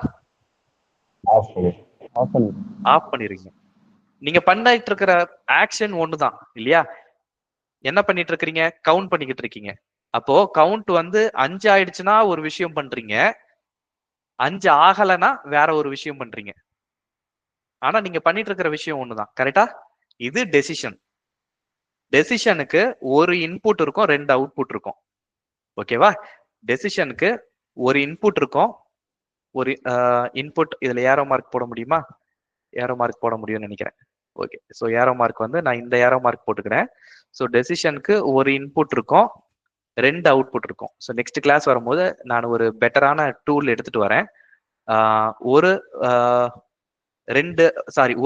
ஆஃப் பண்ணிருங்க. நீங்க பண்ணிட்டு இருக்கிற ஆக்ஷன் ஒண்ணுதான் இல்லையா? என்ன பண்ணிட்டு இருக்கீங்க? கவுண்ட் பண்ணிக்கிட்டு இருக்கீங்க. அப்போ கவுண்ட் வந்து 5 ஆயிடுச்சுன்னா ஒரு விஷயம் பண்றீங்க, 5 ஆகலைன்னா வேற ஒரு விஷயம் பண்றீங்க. ஆனா நீங்க பண்ணிட்டு இருக்கிற விஷயம் ஒண்ணுதான். கரெக்டா? இது டெசிஷன். டெசிஷனுக்கு ஒரு இன்புட் இருக்கும், 2 அவுட்புட் இருக்கும். ஓகேவா? டெசிஷனுக்கு ஒரு இன்புட் இருக்கும், ஒரு இன்புட். இதுல ஏரோ மார்க் போட முடியுமா? ஏரோ மார்க் போட முடியும்னு நினைக்கிறேன். ஓகே. ஸோ ஏரோ மார்க் வந்து நான் இந்த ஏரோ மார்க் போட்டுக்கிறேன். ஸோ டெசிஷனுக்கு ஒரு இன்புட் இருக்கும், 2 அவுட்புட் இருக்கும். ஸோ நெக்ஸ்ட் கிளாஸ் வரும்போது நான் ஒரு பெட்டரான டூல் எடுத்துட்டு வரேன்.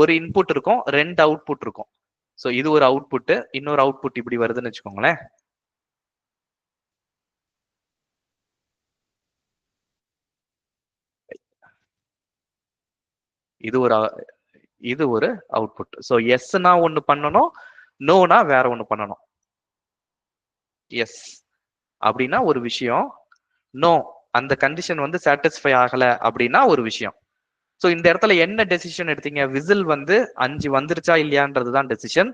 ஒரு இன்புட் இருக்கும், 2 அவுட்புட் இருக்கும். ஸோ இது ஒரு அவுட்புட், இன்னொரு அவுட்புட் இப்படி வருதுன்னு வச்சுக்கோங்களேன். இது ஒரு அவுட்புட். ஸோ எஸ்னா ஒன்னு பண்ணணும், நோனா வேற ஒன்னு பண்ணணும். எஸ் அப்படின்னா ஒரு விஷயம், நோ அந்த கண்டிஷன் வந்து சாட்டிஸ்ஃபை ஆகல அப்படின்னா ஒரு விஷயம். ஸோ இந்த இடத்துல என்ன டெசிஷன் எடுத்தீங்க? விசில் வந்து 5 வந்துருச்சா இல்லையான்றதுதான் டெசிஷன்.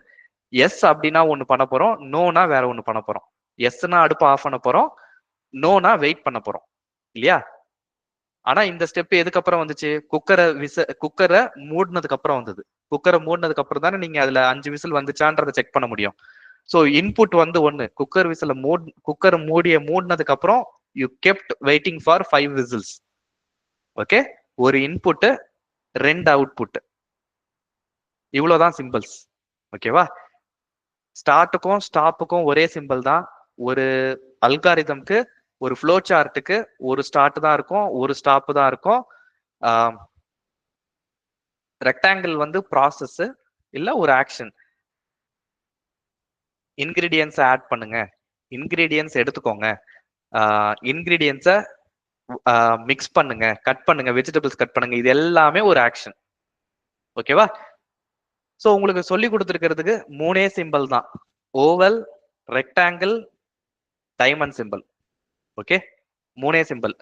எஸ் அப்படின்னா ஒன்னு பண்ண போறோம், நோனா வேற ஒன்னு பண்ண போறோம். எஸ்னா அடுப்பு ஆஃப் பண்ண போறோம், நோனா வெயிட் பண்ண போறோம் இல்லையா? ஆனா இந்த ஸ்டெப் எதுக்கு அப்புறம் வந்துச்சு? குக்கரை மூடினதுக்கு அப்புறம் வந்தது. குக்கரை மூடினதுக்கு அப்புறம் தானே நீங்க அதுல 5 விசில் வந்துச்சான்றதை செக் பண்ண முடியும். சோ இன்புட் வந்து ஒன்னு, குக்கர் மூடினதுக்கு அப்புறம் you kept waiting for 5 whistles. Okay. ஒரு இன்புட், 2 அவுட்புட். இவ்வளவுதான் சிம்பிள்ஸ். ஓகேவா? ஸ்டார்ட்டுக்கும் ஸ்டாப்புக்கும் ஒரே சிம்பிள் தான். ஒரு அல்காரிதம்க்கு, ஒரு ஃப்ளோ சார்ட்டுக்கு ஒரு ஸ்டார்ட் தான் இருக்கும், ஒரு ஸ்டாப் தான் இருக்கும். ரெக்டாங்கிள் வந்து ப்ராசஸ் இல்ல ஒரு ஆக்ஷன். இன்கிரீடியன்ஸ் ஆட் பண்ணுங்க, இன்கிரீடியன்ஸ் எடுத்துக்கோங்க, இன்கிரீடியன்ஸை மிக்ஸ் பண்ணுங்க, கட் பண்ணுங்க, வெஜிடபிள்ஸ் கட் பண்ணுங்க, இது எல்லாமே ஒரு ஆக்ஷன். ஓகேவா? சோ உங்களுக்கு சொல்லி கொடுத்துருக்கிறதுக்கு 3 சிம்பிள் தான். Oval, rectangle, diamond simple. Okay. 3 simple.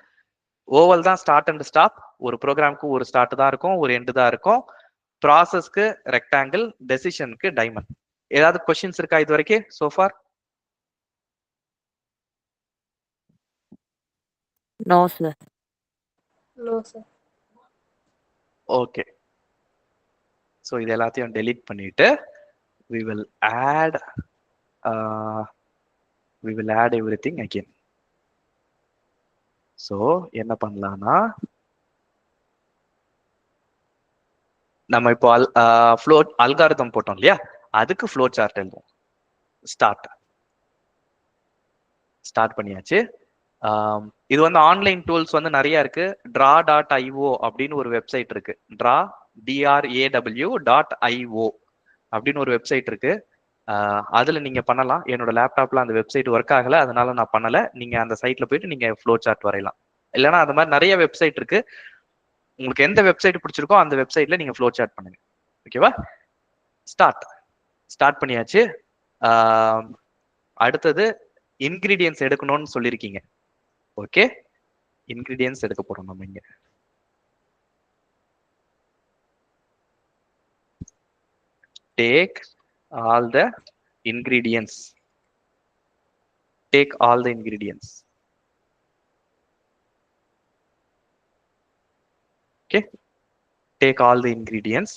Oval தான் ஸ்டார்ட் அண்ட் ஸ்டாப். ஒரு ப்ரோக்ராம்க்கு ஒரு ஸ்டார்ட் தான் இருக்கும், ஒரு எண்ட் தான் இருக்கும். ப்ராசஸ்க்கு ரெக்டாங்கிள், டெசிஷனுக்கு டைமண்ட். ஏதாவது கொஸ்டின்ஸ் இருக்கா இது வரைக்கும் so far? No sir. No sir. Okay. So இது எல்லாத்தையும் டெலீட் பண்ணிட்டு we will add everything again. So என்ன பண்ணலாம்னா, நம்ம இப்போ ஃப்ளோ அல்காரிதம் போட்டோம் இல்லையா, அதுக்கு ஃப்ளோ சார்ட் எழுதுவோம். ஸ்டார்ட் பண்ணியாச்சு. இது வந்து ஆன்லைன் டூல்ஸ் வந்து நிறைய இருக்கு. draw.io அப்படின்னு ஒரு வெப்சைட் இருக்கு. draw.io அப்படின்னு ஒரு வெப்சைட் இருக்கு. அதுல நீங்க பண்ணலாம். என்னோட லேப்டாப்ல அந்த வெப்சைட் ஒர்க் ஆகல, அதனால நான் பண்ணல. நீங்க அந்த சைட்ல போயிட்டு நீங்க ஃப்ளோ சார்ட் வரையலாம். இல்லைன்னா அது மாதிரி நிறைய வெப்சைட் இருக்கு. உங்களுக்கு எந்த வெப்சைட் பிடிச்சிருக்கோ அந்த வெப்சைட்ல நீங்க ஃப்ளோ சார்ட் பண்ணுங்க. ஓகேவா? ஸ்டார்ட் பண்ணியாச்சு. அடுத்தது இன்கிரீடியன்ஸ் எடுக்கணும்னு சொல்லியிருக்கீங்க. ஓகே, இன்கிரீடியன்ஸ் எடுக்க போறோம் நம்ம இங்க. Take all the ingredients. Take all the ingredients. Okay, take all the ingredients.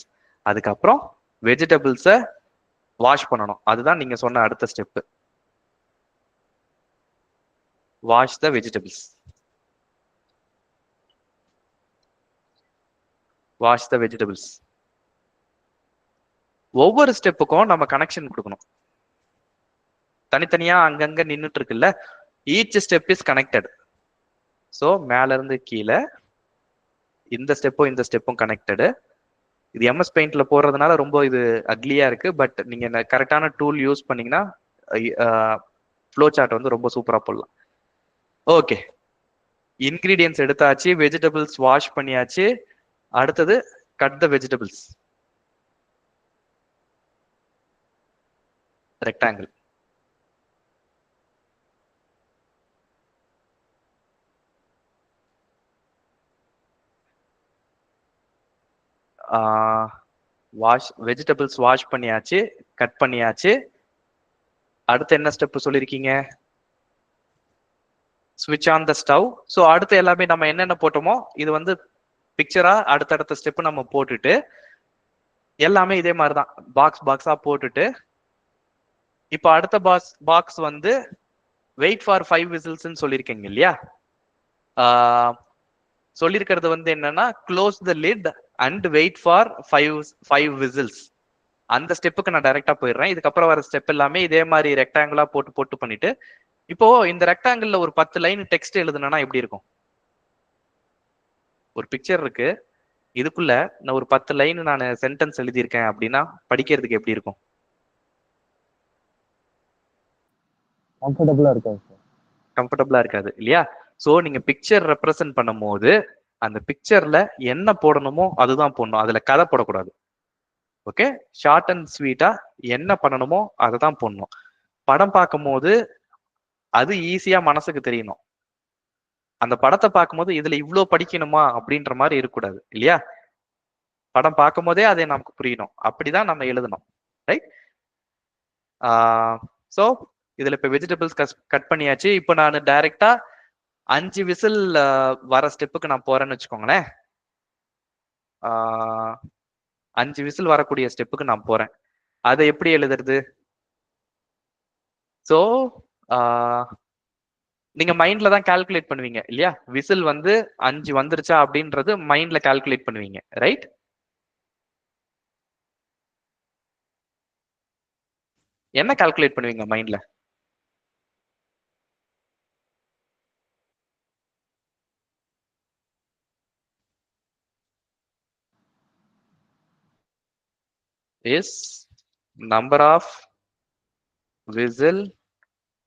அதுக்கப்புறம் வெஜிடபிள்ஸை வாஷ் பண்ணணும். அதுதான் நீங்க சொன்ன அடுத்த step. Wash the vegetables. Wash the vegetables. ஒவ்வொரு ஸ்டெப்புக்கும் நம்ம கனெக்ஷன் கொடுக்கணும். தனித்தனியா அங்கங்க நின்றுட்டு இருக்குல்ல, each step is connected. So மேல இருந்து கீழே இந்த ஸ்டெப்பும் கனெக்டடு. இது எம்எஸ் பெயிண்ட்ல போடுறதுனால ரொம்ப இது அக்லியா இருக்கு. பட் நீங்க கரெக்டான டூல் யூஸ் பண்ணீங்கன்னா ஃப்ளோ சார்ட் வந்து ரொம்ப சூப்பரா போடலாம். ஓகே, இன்கிரீடியன்ஸ் எடுத்தாச்சு, வெஜிடபிள்ஸ் வாஷ் பண்ணியாச்சு. அடுத்தது cut the vegetables. Rectangle. Wash vegetables wash பண்ணியாச்சு, கட் பண்ணியாச்சு. அடுத்து என்ன ஸ்டெப் சொல்லியிருக்கீங்க? ஸ்விட்ச் ஆன் த ஸ்டவ். ஸோ அடுத்து எல்லாமே நம்ம என்னென்ன போட்டோமோ இது வந்து பிக்சரா அடுத்தடுத்த ஸ்டெப் நம்ம போட்டுட்டு எல்லாமே இதே மாதிரி தான் பாக்ஸா போட்டுட்டு, இப்போ அடுத்த பாக்ஸ் வந்து வெயிட் ஃபார் 5 விசில்ஸ்ன்னு சொல்லியிருக்கீங்க இல்லையா? சொல்லியிருக்கிறது வந்து என்னன்னா close the lid and wait for 5 whistles. அந்த ஸ்டெப்புக்கு நான் டைரக்டா போயிடுறேன். இதுக்கப்புறம் வர ஸ்டெப் எல்லாமே இதே மாதிரி ரெக்டாங்கிளா போட்டு பண்ணிட்டு, இப்போ இந்த ரெக்டாங்கிள்ல ஒரு 10 லைன் டெக்ஸ்ட் எழுதுனா எப்படி இருக்கும்? ஒரு பிக்சர் இருக்கு, இதுக்குள்ள நான் ஒரு 10 லைன் நான் சென்டென்ஸ் எழுதியிருக்கேன் அப்படின்னா படிக்கிறதுக்கு எப்படி இருக்கும்? கம்ஃபர்டபுளா இருக்கும் சார். கம்ஃபர்டபுளா இருக்காது இல்லையா? ஸோ நீங்க பிக்சர் ரெப்ரசென்ட் பண்ணும் போது அந்த பிக்சர்ல என்ன போடணுமோ அதுதான் போடணும். அதுல கதை போடக்கூடாது. ஓகே, ஷார்ட் அண்ட் ஸ்வீட்டா என்ன பண்ணணுமோ அதை தான் போடணும். படம் பார்க்கும் போது அது ஈஸியா மனசுக்கு தெரியணும். அந்த படத்தை பார்க்கும்போது இதுல இவ்வளோ படிக்கணுமா அப்படின்ற மாதிரி இருக்கக்கூடாது இல்லையா? படம் பார்க்கும் போதே அதை நமக்கு புரியணும். அப்படிதான் நம்ம எழுதணும். ரைட்? ஸோ இதுல இப்ப வெஜிடபிள்ஸ் கட் பண்ணியாச்சு. இப்போ நான் டைரக்டா 5 விசில் வர ஸ்டெப்புக்கு நான் போறேன்னு வச்சுக்கோங்களேன். 5 விசில் வரக்கூடிய ஸ்டெப்புக்கு நான் போறேன். அதை எப்படி எழுதுறது? ஸோ நீங்க மைண்ட்ல தான் கால்குலேட் பண்ணுவீங்க இல்லையா? விசில் வந்து 5 வந்துருச்சா அப்படின்றது மைண்ட்ல கால்குலேட் பண்ணுவீங்க. ரைட்? என்ன கால்குலேட் பண்ணுவீங்க மைண்ட்ல? is number of whistle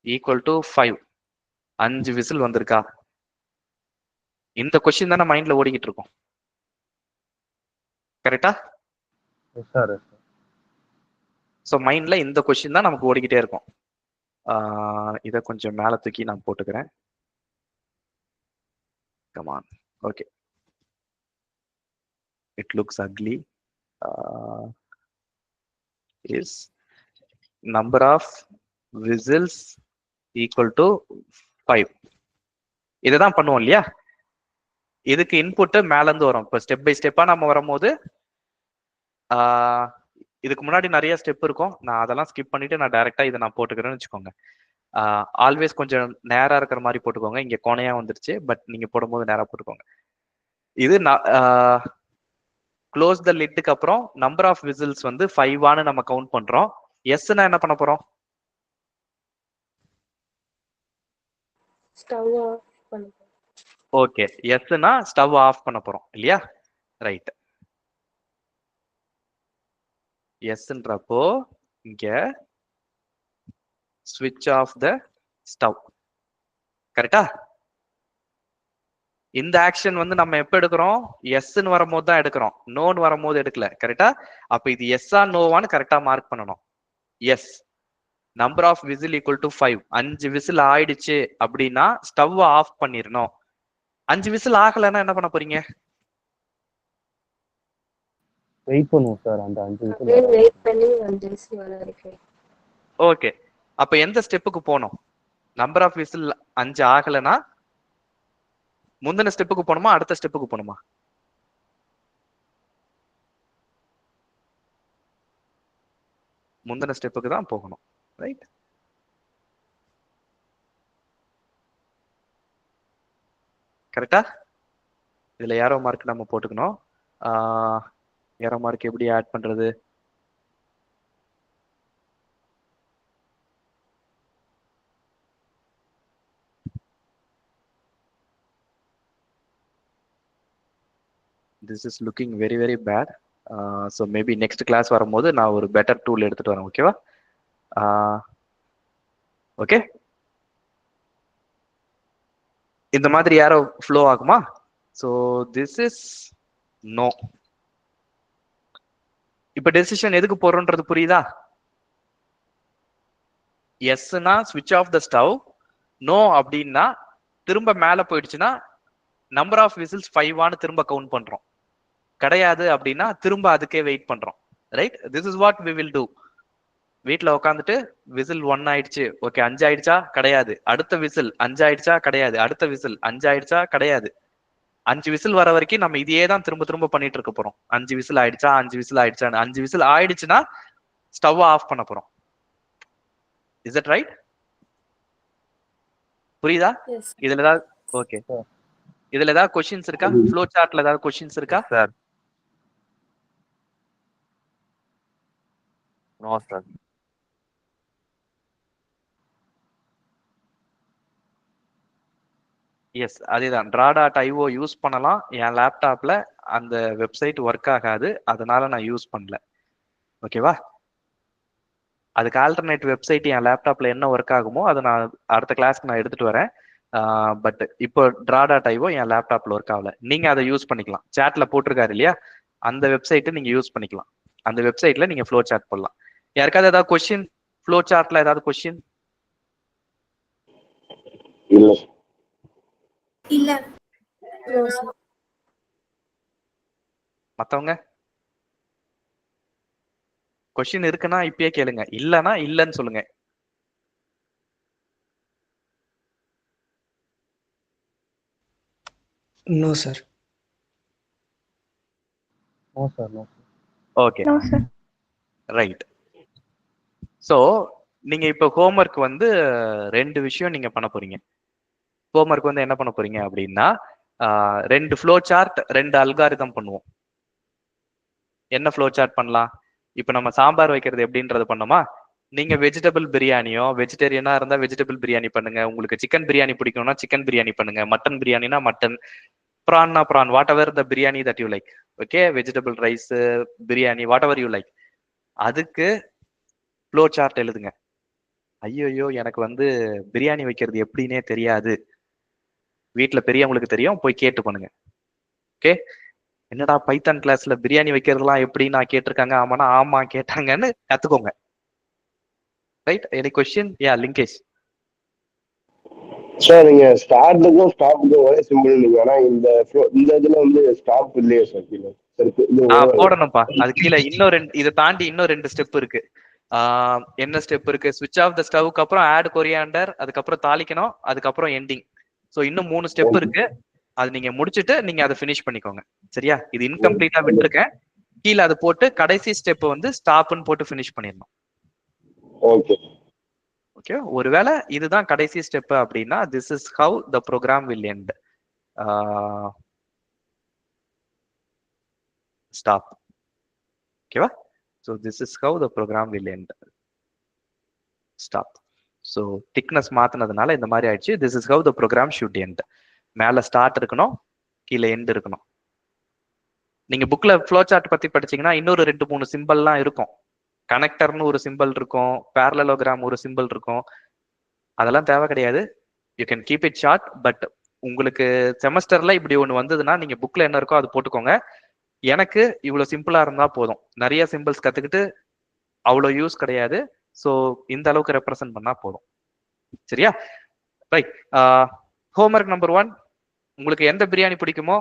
equal to 5. 5 whistle வந்திருக்கா? இந்த கொஸ்டின் தானே மைண்ட்ல ஓடிக்கிட்டு இருக்கும். கரெக்டா? ஸோ மைண்ட்ல இந்த கொஸ்டின் தான் நமக்கு ஓடிக்கிட்டே இருக்கும். இதை கொஞ்சம் மேல தூக்கி நான் போட்டுக்கிறேன். Come on. Okay, it looks ugly. is number of whistles equal to 5. இதுதான் பண்ணுவோம் இல்லையா? இதுக்கு இன்புட் மேல இருந்து வரும். இப்போ ஸ்டெப் பை ஸ்டெப்பா நம்ம வரும்போது இதுக்கு முன்னாடி நிறைய ஸ்டெப் இருக்கும். நான் அதெல்லாம் ஸ்கிப் பண்ணிட்டு நான் டைரக்டா இதை நான் போட்டுக்கிறேன்னு வச்சுக்கோங்க. ஆல்வேஸ் கொஞ்சம் நேரா இருக்கிற மாதிரி போட்டுக்கோங்க. இங்க கோணையா வந்துருச்சு, பட் நீங்க போடும்போது நேரா போட்டுக்கோங்க. இது க்ளோஸ் த லிட்டுக்கு அப்புறம் நம்பர் ஆஃப் விசில்ஸ் வந்து 5 நம்ம கவுண்ட் பண்றோம். எஸ்னா என்ன பண்ண போறோம்? ஓகே, எஸ்னா ஸ்டவ் ஆஃப் பண்ண போறோம் இல்லையா? ரைட். எஸ்ன்றப்போ இங்க ஸ்விட்ச் ஆஃப் த ஸ்டவ். கரெக்டா? இந்த ஆக்ஷன் வந்து நம்ம எப்ப எடுக்கிறோம்? எஸ்ன்னு வரும்போது தான் எடுக்கிறோம், நோன்னு வரும்போது எடுக்கல. கரெக்டா? அப்ப இது எஸ்ஸா நோவான்னு கரெக்டா மார்க் பண்ணணும். Yes. Number of whistle equal to 5. 5 whistle ஆயிடுச்சு அப்படின்னா ஸ்டவ் ஆஃப் பண்ணிடணும். 5 விசில் ஆகலைன்னா என்ன பண்ண போறீங்க? வெயிட் பண்ணுவோம் சார் அந்த 5 அப்படியே வெயிட் பண்ணி 5 விசில் வர வரைக்கும். ஓகே, அப்ப எந்த ஸ்டெப்புக்கு போகணும்? நம்பர் ஆஃப் விசில் 5 ஆகலைன்னா முந்தின ஸ்டெப்புக்கு போகணுமா அடுத்த ஸ்டெப்புக்கு போகணுமா? முந்தின ஸ்டெப்புக்கு தான் போகணும், ரைட்? கரெக்டா? இதுல ஏரோ மார்க் நம்ம போட்டுக்கணும். ஏரோ மார்க் எப்படி ஆட் பண்றது? This is looking very very bad. So maybe next class வரும்போது நான் ஒரு better tool எடுத்துட்டு வரேன். ஓகேவா? ஓகே, இந்த மாதிரி யாரோ ஃப்ளோ ஆகுமா? So this is no. இப்ப டெசிஷன் எதுக்கு போறோன்றது புரியுதா? எஸ்னா ஸ்விட்ச் ஆஃப் த ஸ்டவ், நோ அப்படின்னா திரும்ப மேல போயிடுச்சுன்னா நம்பர் ஆஃப் விசில்ஸ் 5 திரும்ப கவுண்ட் பண்றோம். கிடையாது அப்படின்னா திரும்ப அதுக்கே வெயிட் பண்றோம், right? This is what we will do. வீட்டுல உட்காந்துட்டு விசில் 1 ஆயிடுச்சு, ஓகே 5 ஆயிடுச்சா? கிடையாது. அடுத்த விசில் 5 ஆயிடுச்சா? கிடையாது. அடுத்த விசில் 5 ஆயிடுச்சா? கிடையாது. 5 விசில் வர வரைக்கும் நம்ம இதையே தான் திரும்ப திரும்ப பண்ணிட்டு இருக்க போறோம். 5 விசில் ஆயிடுச்சா? 5 விசில் ஆயிடுச்சா? 5 விசில் ஆயிடுச்சுன்னா ஸ்டவ் ஆஃப் பண்ண போறோம். Is it right? புரியுதா? இதுல ஏதாவது ஓகே, இதுல ஏதாவது கொஸ்டின்ஸ் இருக்கா? ஃப்ளோ சார்ட்ல ஏதாவது கொஸ்டின்ஸ் இருக்கா? Sir no sir. எஸ், அதேதான். draw.io யூஸ் பண்ணலாம். என் லேப்டாப்ல அந்த வெப்சைட் ஒர்க் ஆகாது, அதனால நான் யூஸ் பண்ணல. ஓகேவா? அதுக்கு ஆல்டர்னேட் வெப்சைட் என் லேப்டாப்ல என்ன ஒர்க் ஆகுமோ அதை நான் அடுத்த கிளாஸ்க்கு நான் எடுத்துட்டு வரேன். பட் இப்போ draw.io என் லேப்டாப்ல ஒர்க் ஆகல. நீங்க அதை யூஸ் பண்ணிக்கலாம். சாட்ல போட்டிருக்காரு இல்லையா, அந்த வெப்சைட்டை நீங்க யூஸ் பண்ணிக்கலாம். அந்த வெப்சைட்ல நீங்க ஃப்ளோ சார்ட் பண்ணலாம். யாருக்காவது ஏதாவது கொஸ்டின்? ஃப்ளோ சார்ட்ல ஏதாவது கொஸ்டின்? இல்ல இல்ல. மத்தவங்க கொஸ்டின் இருக்குன்னா இப்பயே கேளுங்க, இல்லன்னா இல்லன்னு சொல்லுங்க. No sir. No sir. No okay, right. So நீங்க இப்போ ஹோம்ஒர்க் வந்து 2 விஷயம் நீங்க பண்ண போறீங்க. ஹோம்ஒர்க் வந்து என்ன பண்ண போறீங்க அப்படின்னா 2 ஃப்ளோ சார்ட் 2 அல்காரிதம் பண்ணுவோம். என்ன ஃப்ளோ சார்ட் பண்ணலாம்? இப்போ நம்ம சாம்பார் வைக்கிறது எப்படின்றது பண்ணோமா? நீங்க வெஜிடபிள் பிரியாணியோ, வெஜிடேரியனா இருந்தா வெஜிடபிள் பிரியாணி பண்ணுங்க, உங்களுக்கு சிக்கன் பிரியாணி பிடிக்கும்னா சிக்கன் பிரியாணி பண்ணுங்க, மட்டன் பிரியாணினா மட்டன், ப்ரான்னா prawn, whatever the biryani that you like. Okay, vegetable rice biryani whatever you like. அதுக்கு ஃப்ளோ சார்ட் எழுதுங்க. ஐயோ எனக்கு வந்து பிரியாணி வைக்கிறது எப்படின்னே தெரியாது, வீட்டுல பெரியவங்களுக்கு தெரியும், போய் கேட்டு பண்ணுங்க. ஓகே, என்னடா பைத்தான் கிளாஸ்ல பிரியாணி வைக்கிறதுலாம் எப்படி நான் கேட்டிருக்காங்க? ஆமாண்ணா ஆமா கேட்டாங்கன்னு கத்துக்கோங்க. Right? Any question? Yeah Lingesh. Sir நீங்க ஸ்டார்ட்டுக்கும் ஸ்டாப்புக்கும் ஒரே சிம்பிள் நீங்க, ஆனா இந்த இதுல வந்து ஸ்டாப் இல்லையே சார் கீழே. போடணும்ப்பா அது கீழே. இன்னும் 2 இதை தாண்டி இன்னும் 2 ஸ்டெப் இருக்கு. என்ன ஸ்டெப் இருக்கு? ஸ்விட்ச் ஆஃப் த ஸ்டவ்க்கு அப்புறம் ஆட் கொரியாண்டர், அதுக்கப்புறம் தாளிக்கணும், அதுக்கப்புறம் எண்டிங். ஸோ இன்னும் 3 ஸ்டெப் இருக்கு. அது நீங்க முடிச்சுட்டு நீங்க அதை ஃபினிஷ் பண்ணிக்கோங்க. சரியா? இது இன்கம்ப்ளீட்டா விட்டுருக்கேன். கீழே அதை போட்டு கடைசி ஸ்டெப் வந்து ஸ்டாப்னு போட்டு ஃபினிஷ் பண்ணிடணும். ஓகே ஓகே, ஒருவேளை இதுதான் கடைசி ஸ்டெப் அப்படின்னா this is how the program will end. Stop. ஓகேவா? So this is how the program will end. Stop. So thickness மாத்தினதுனால இந்த மாதிரி ஆயிடுச்சு. This is how the program should end. மேல ஸ்டார்ட் இருக்கணும், கீழே எண்ட் இருக்கணும். நீங்க புக்ல ஃப்ளோ சார்ட் பத்தி படிச்சீங்கன்னா இன்னொரு 2-3 சிம்பிள்லாம் இருக்கும். கனெக்டர்னு ஒரு சிம்பிள் இருக்கும், பேரலலோகிராம் ஒரு சிம்பிள் இருக்கும். அதெல்லாம் தேவை கிடையாது. You can keep it short. But உங்களுக்கு செமஸ்டர்ல இப்படி ஒன்று வந்ததுன்னா நீங்க புக்ல என்ன இருக்கோ அது போட்டுக்கோங்க. எனக்கு இவ்வளவு சிம்பிளா இருந்தா போதும். நிறைய சிம்பிள்ஸ் கத்துக்கிட்டு அவ்வளோ யூஸ் கிடையாது. ஸோ இந்த அளவுக்கு ரெப்ரசன்ட் பண்ணா போதும். சரியா? ரைட். ஹோம்ஒர்க் நம்பர் 1, உங்களுக்கு எந்த பிரியாணி பிடிக்குமோ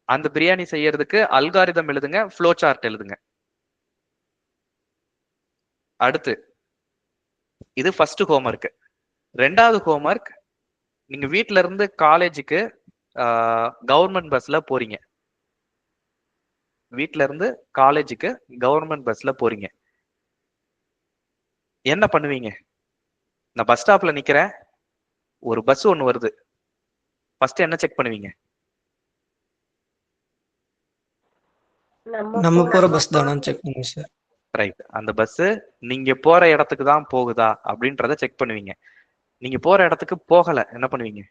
அந்த பிரியாணி செய்யறதுக்கு அல்காரிதம் எழுதுங்க, ஃப்ளோ சார்ட் எழுதுங்க. அடுத்து இது ஃபர்ஸ்ட் ஹோம்ஒர்க். ரெண்டாவது ஹோம்ஒர்க், நீங்க வீட்ல இருந்து காலேஜுக்கு கவர்மெண்ட் பஸ்ல போறீங்க. வீட்ல இருந்து காலேஜுக்கு கவர்மெண்ட் பஸ்ல போறீங்க. என்ன பண்ணுவீங்க? நான் பஸ் ஸ்டாப்ல நிக்கிறேன், ஒரு பஸ் ஒண்ணு வருது. ஃபர்ஸ்ட் என்ன செக் பண்ணுவீங்க? நம்ம போற பஸ் தானான்னு செக் பண்ணுங்க சார். ரைட். அந்த பஸ் நீங்க போற இடத்துக்கு தான் போகுதா அப்படின்றத செக் பண்ணுவீங்க. நீங்க போற இடத்துக்கு போகல, என்ன பண்ணுவீங்க?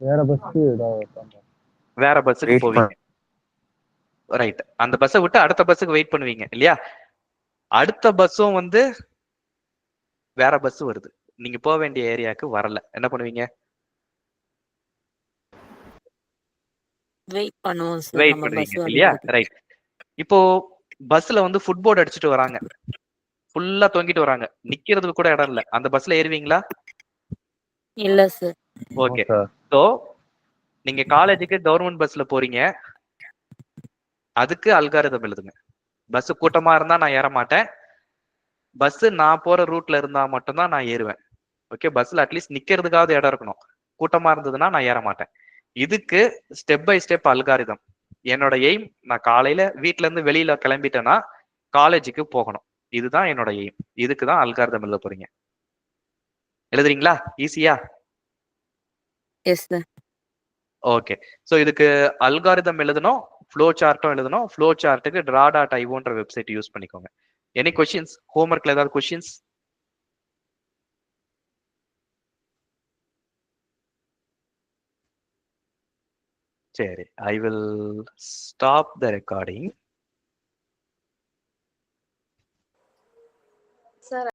வேற பஸ் வேற பஸ்ஸுக்கு போவீங்க. ரைட். அந்த பஸ்ஸை விட்டு அடுத்த பஸ்ஸுக்கு வெயிட் பண்ணுவீங்க இல்லையா? அடுத்த பஸ்ஸும் வந்து வேற பஸ் வருது, நீங்க போக வேண்டிய ஏரியாவுக்கு வரல, என்ன பண்ணுவீங்க? வெயிட் பண்ணுவோம் சார். வெயிட் நம்ம பண்ணுவீங்க பஸ் இல்லையா? வர்றதுக்கு. ரைட். இப்போ பஸ்ல வந்து ஃபுட்போர்ட் அடிச்சுட்டு வராங்க, ஃபுல்லா தொங்கிட்டு வராங்க, நிக்கிறதுக்கு கூட இடம் இல்ல. அந்த பஸ்ல ஏறுவீங்களா? இல்ல சார். ஓகே. ஸோ நீங்க காலேஜுக்கு கவர்மெண்ட் பஸ்ல போறீங்க, அதுக்கு அல்காரிதம் எழுதுங்க. பஸ் கூட்டமா இருந்தா நான் ஏற மாட்டேன், பஸ் நான் போற ரூட்ல இருந்தா மட்டும்தான் நான் ஏறுவேன். ஓகே, பஸ்ல அட்லீஸ்ட் நிக்கிறதுக்காவது இடம் இருக்கணும். கூட்டமா இருந்ததுன்னா நான் ஏற மாட்டேன். இதுக்கு ஸ்டெப் பை ஸ்டெப் அல்காரிதம். என்னோட எய்ம், நான் காலையில வீட்ல இருந்து வெளியில கிளம்பிட்டேன்னா காலேஜுக்கு போகணும். இதுதான் என்னோட எய்ம். இதுக்கு தான் அல்காரிதம் எழுத போறீங்க. எழுதுறீங்களா? ஈஸியா? Yes sir. ஓகே. ஸோ இதுக்கு அல்காரிதம் எழுதணும், ஃப்ளோ சார்ட்டும் எழுதணும். ஃப்ளோ சார்ட்டுக்கு draw.ioன்ற வெப்சைட் யூஸ் பண்ணிக்கோங்க. Any questions? ஹோம்ஒர்க்ல ஏதாவது கொஸ்டின்ஸ்? சரி, I will stop the recording. Sir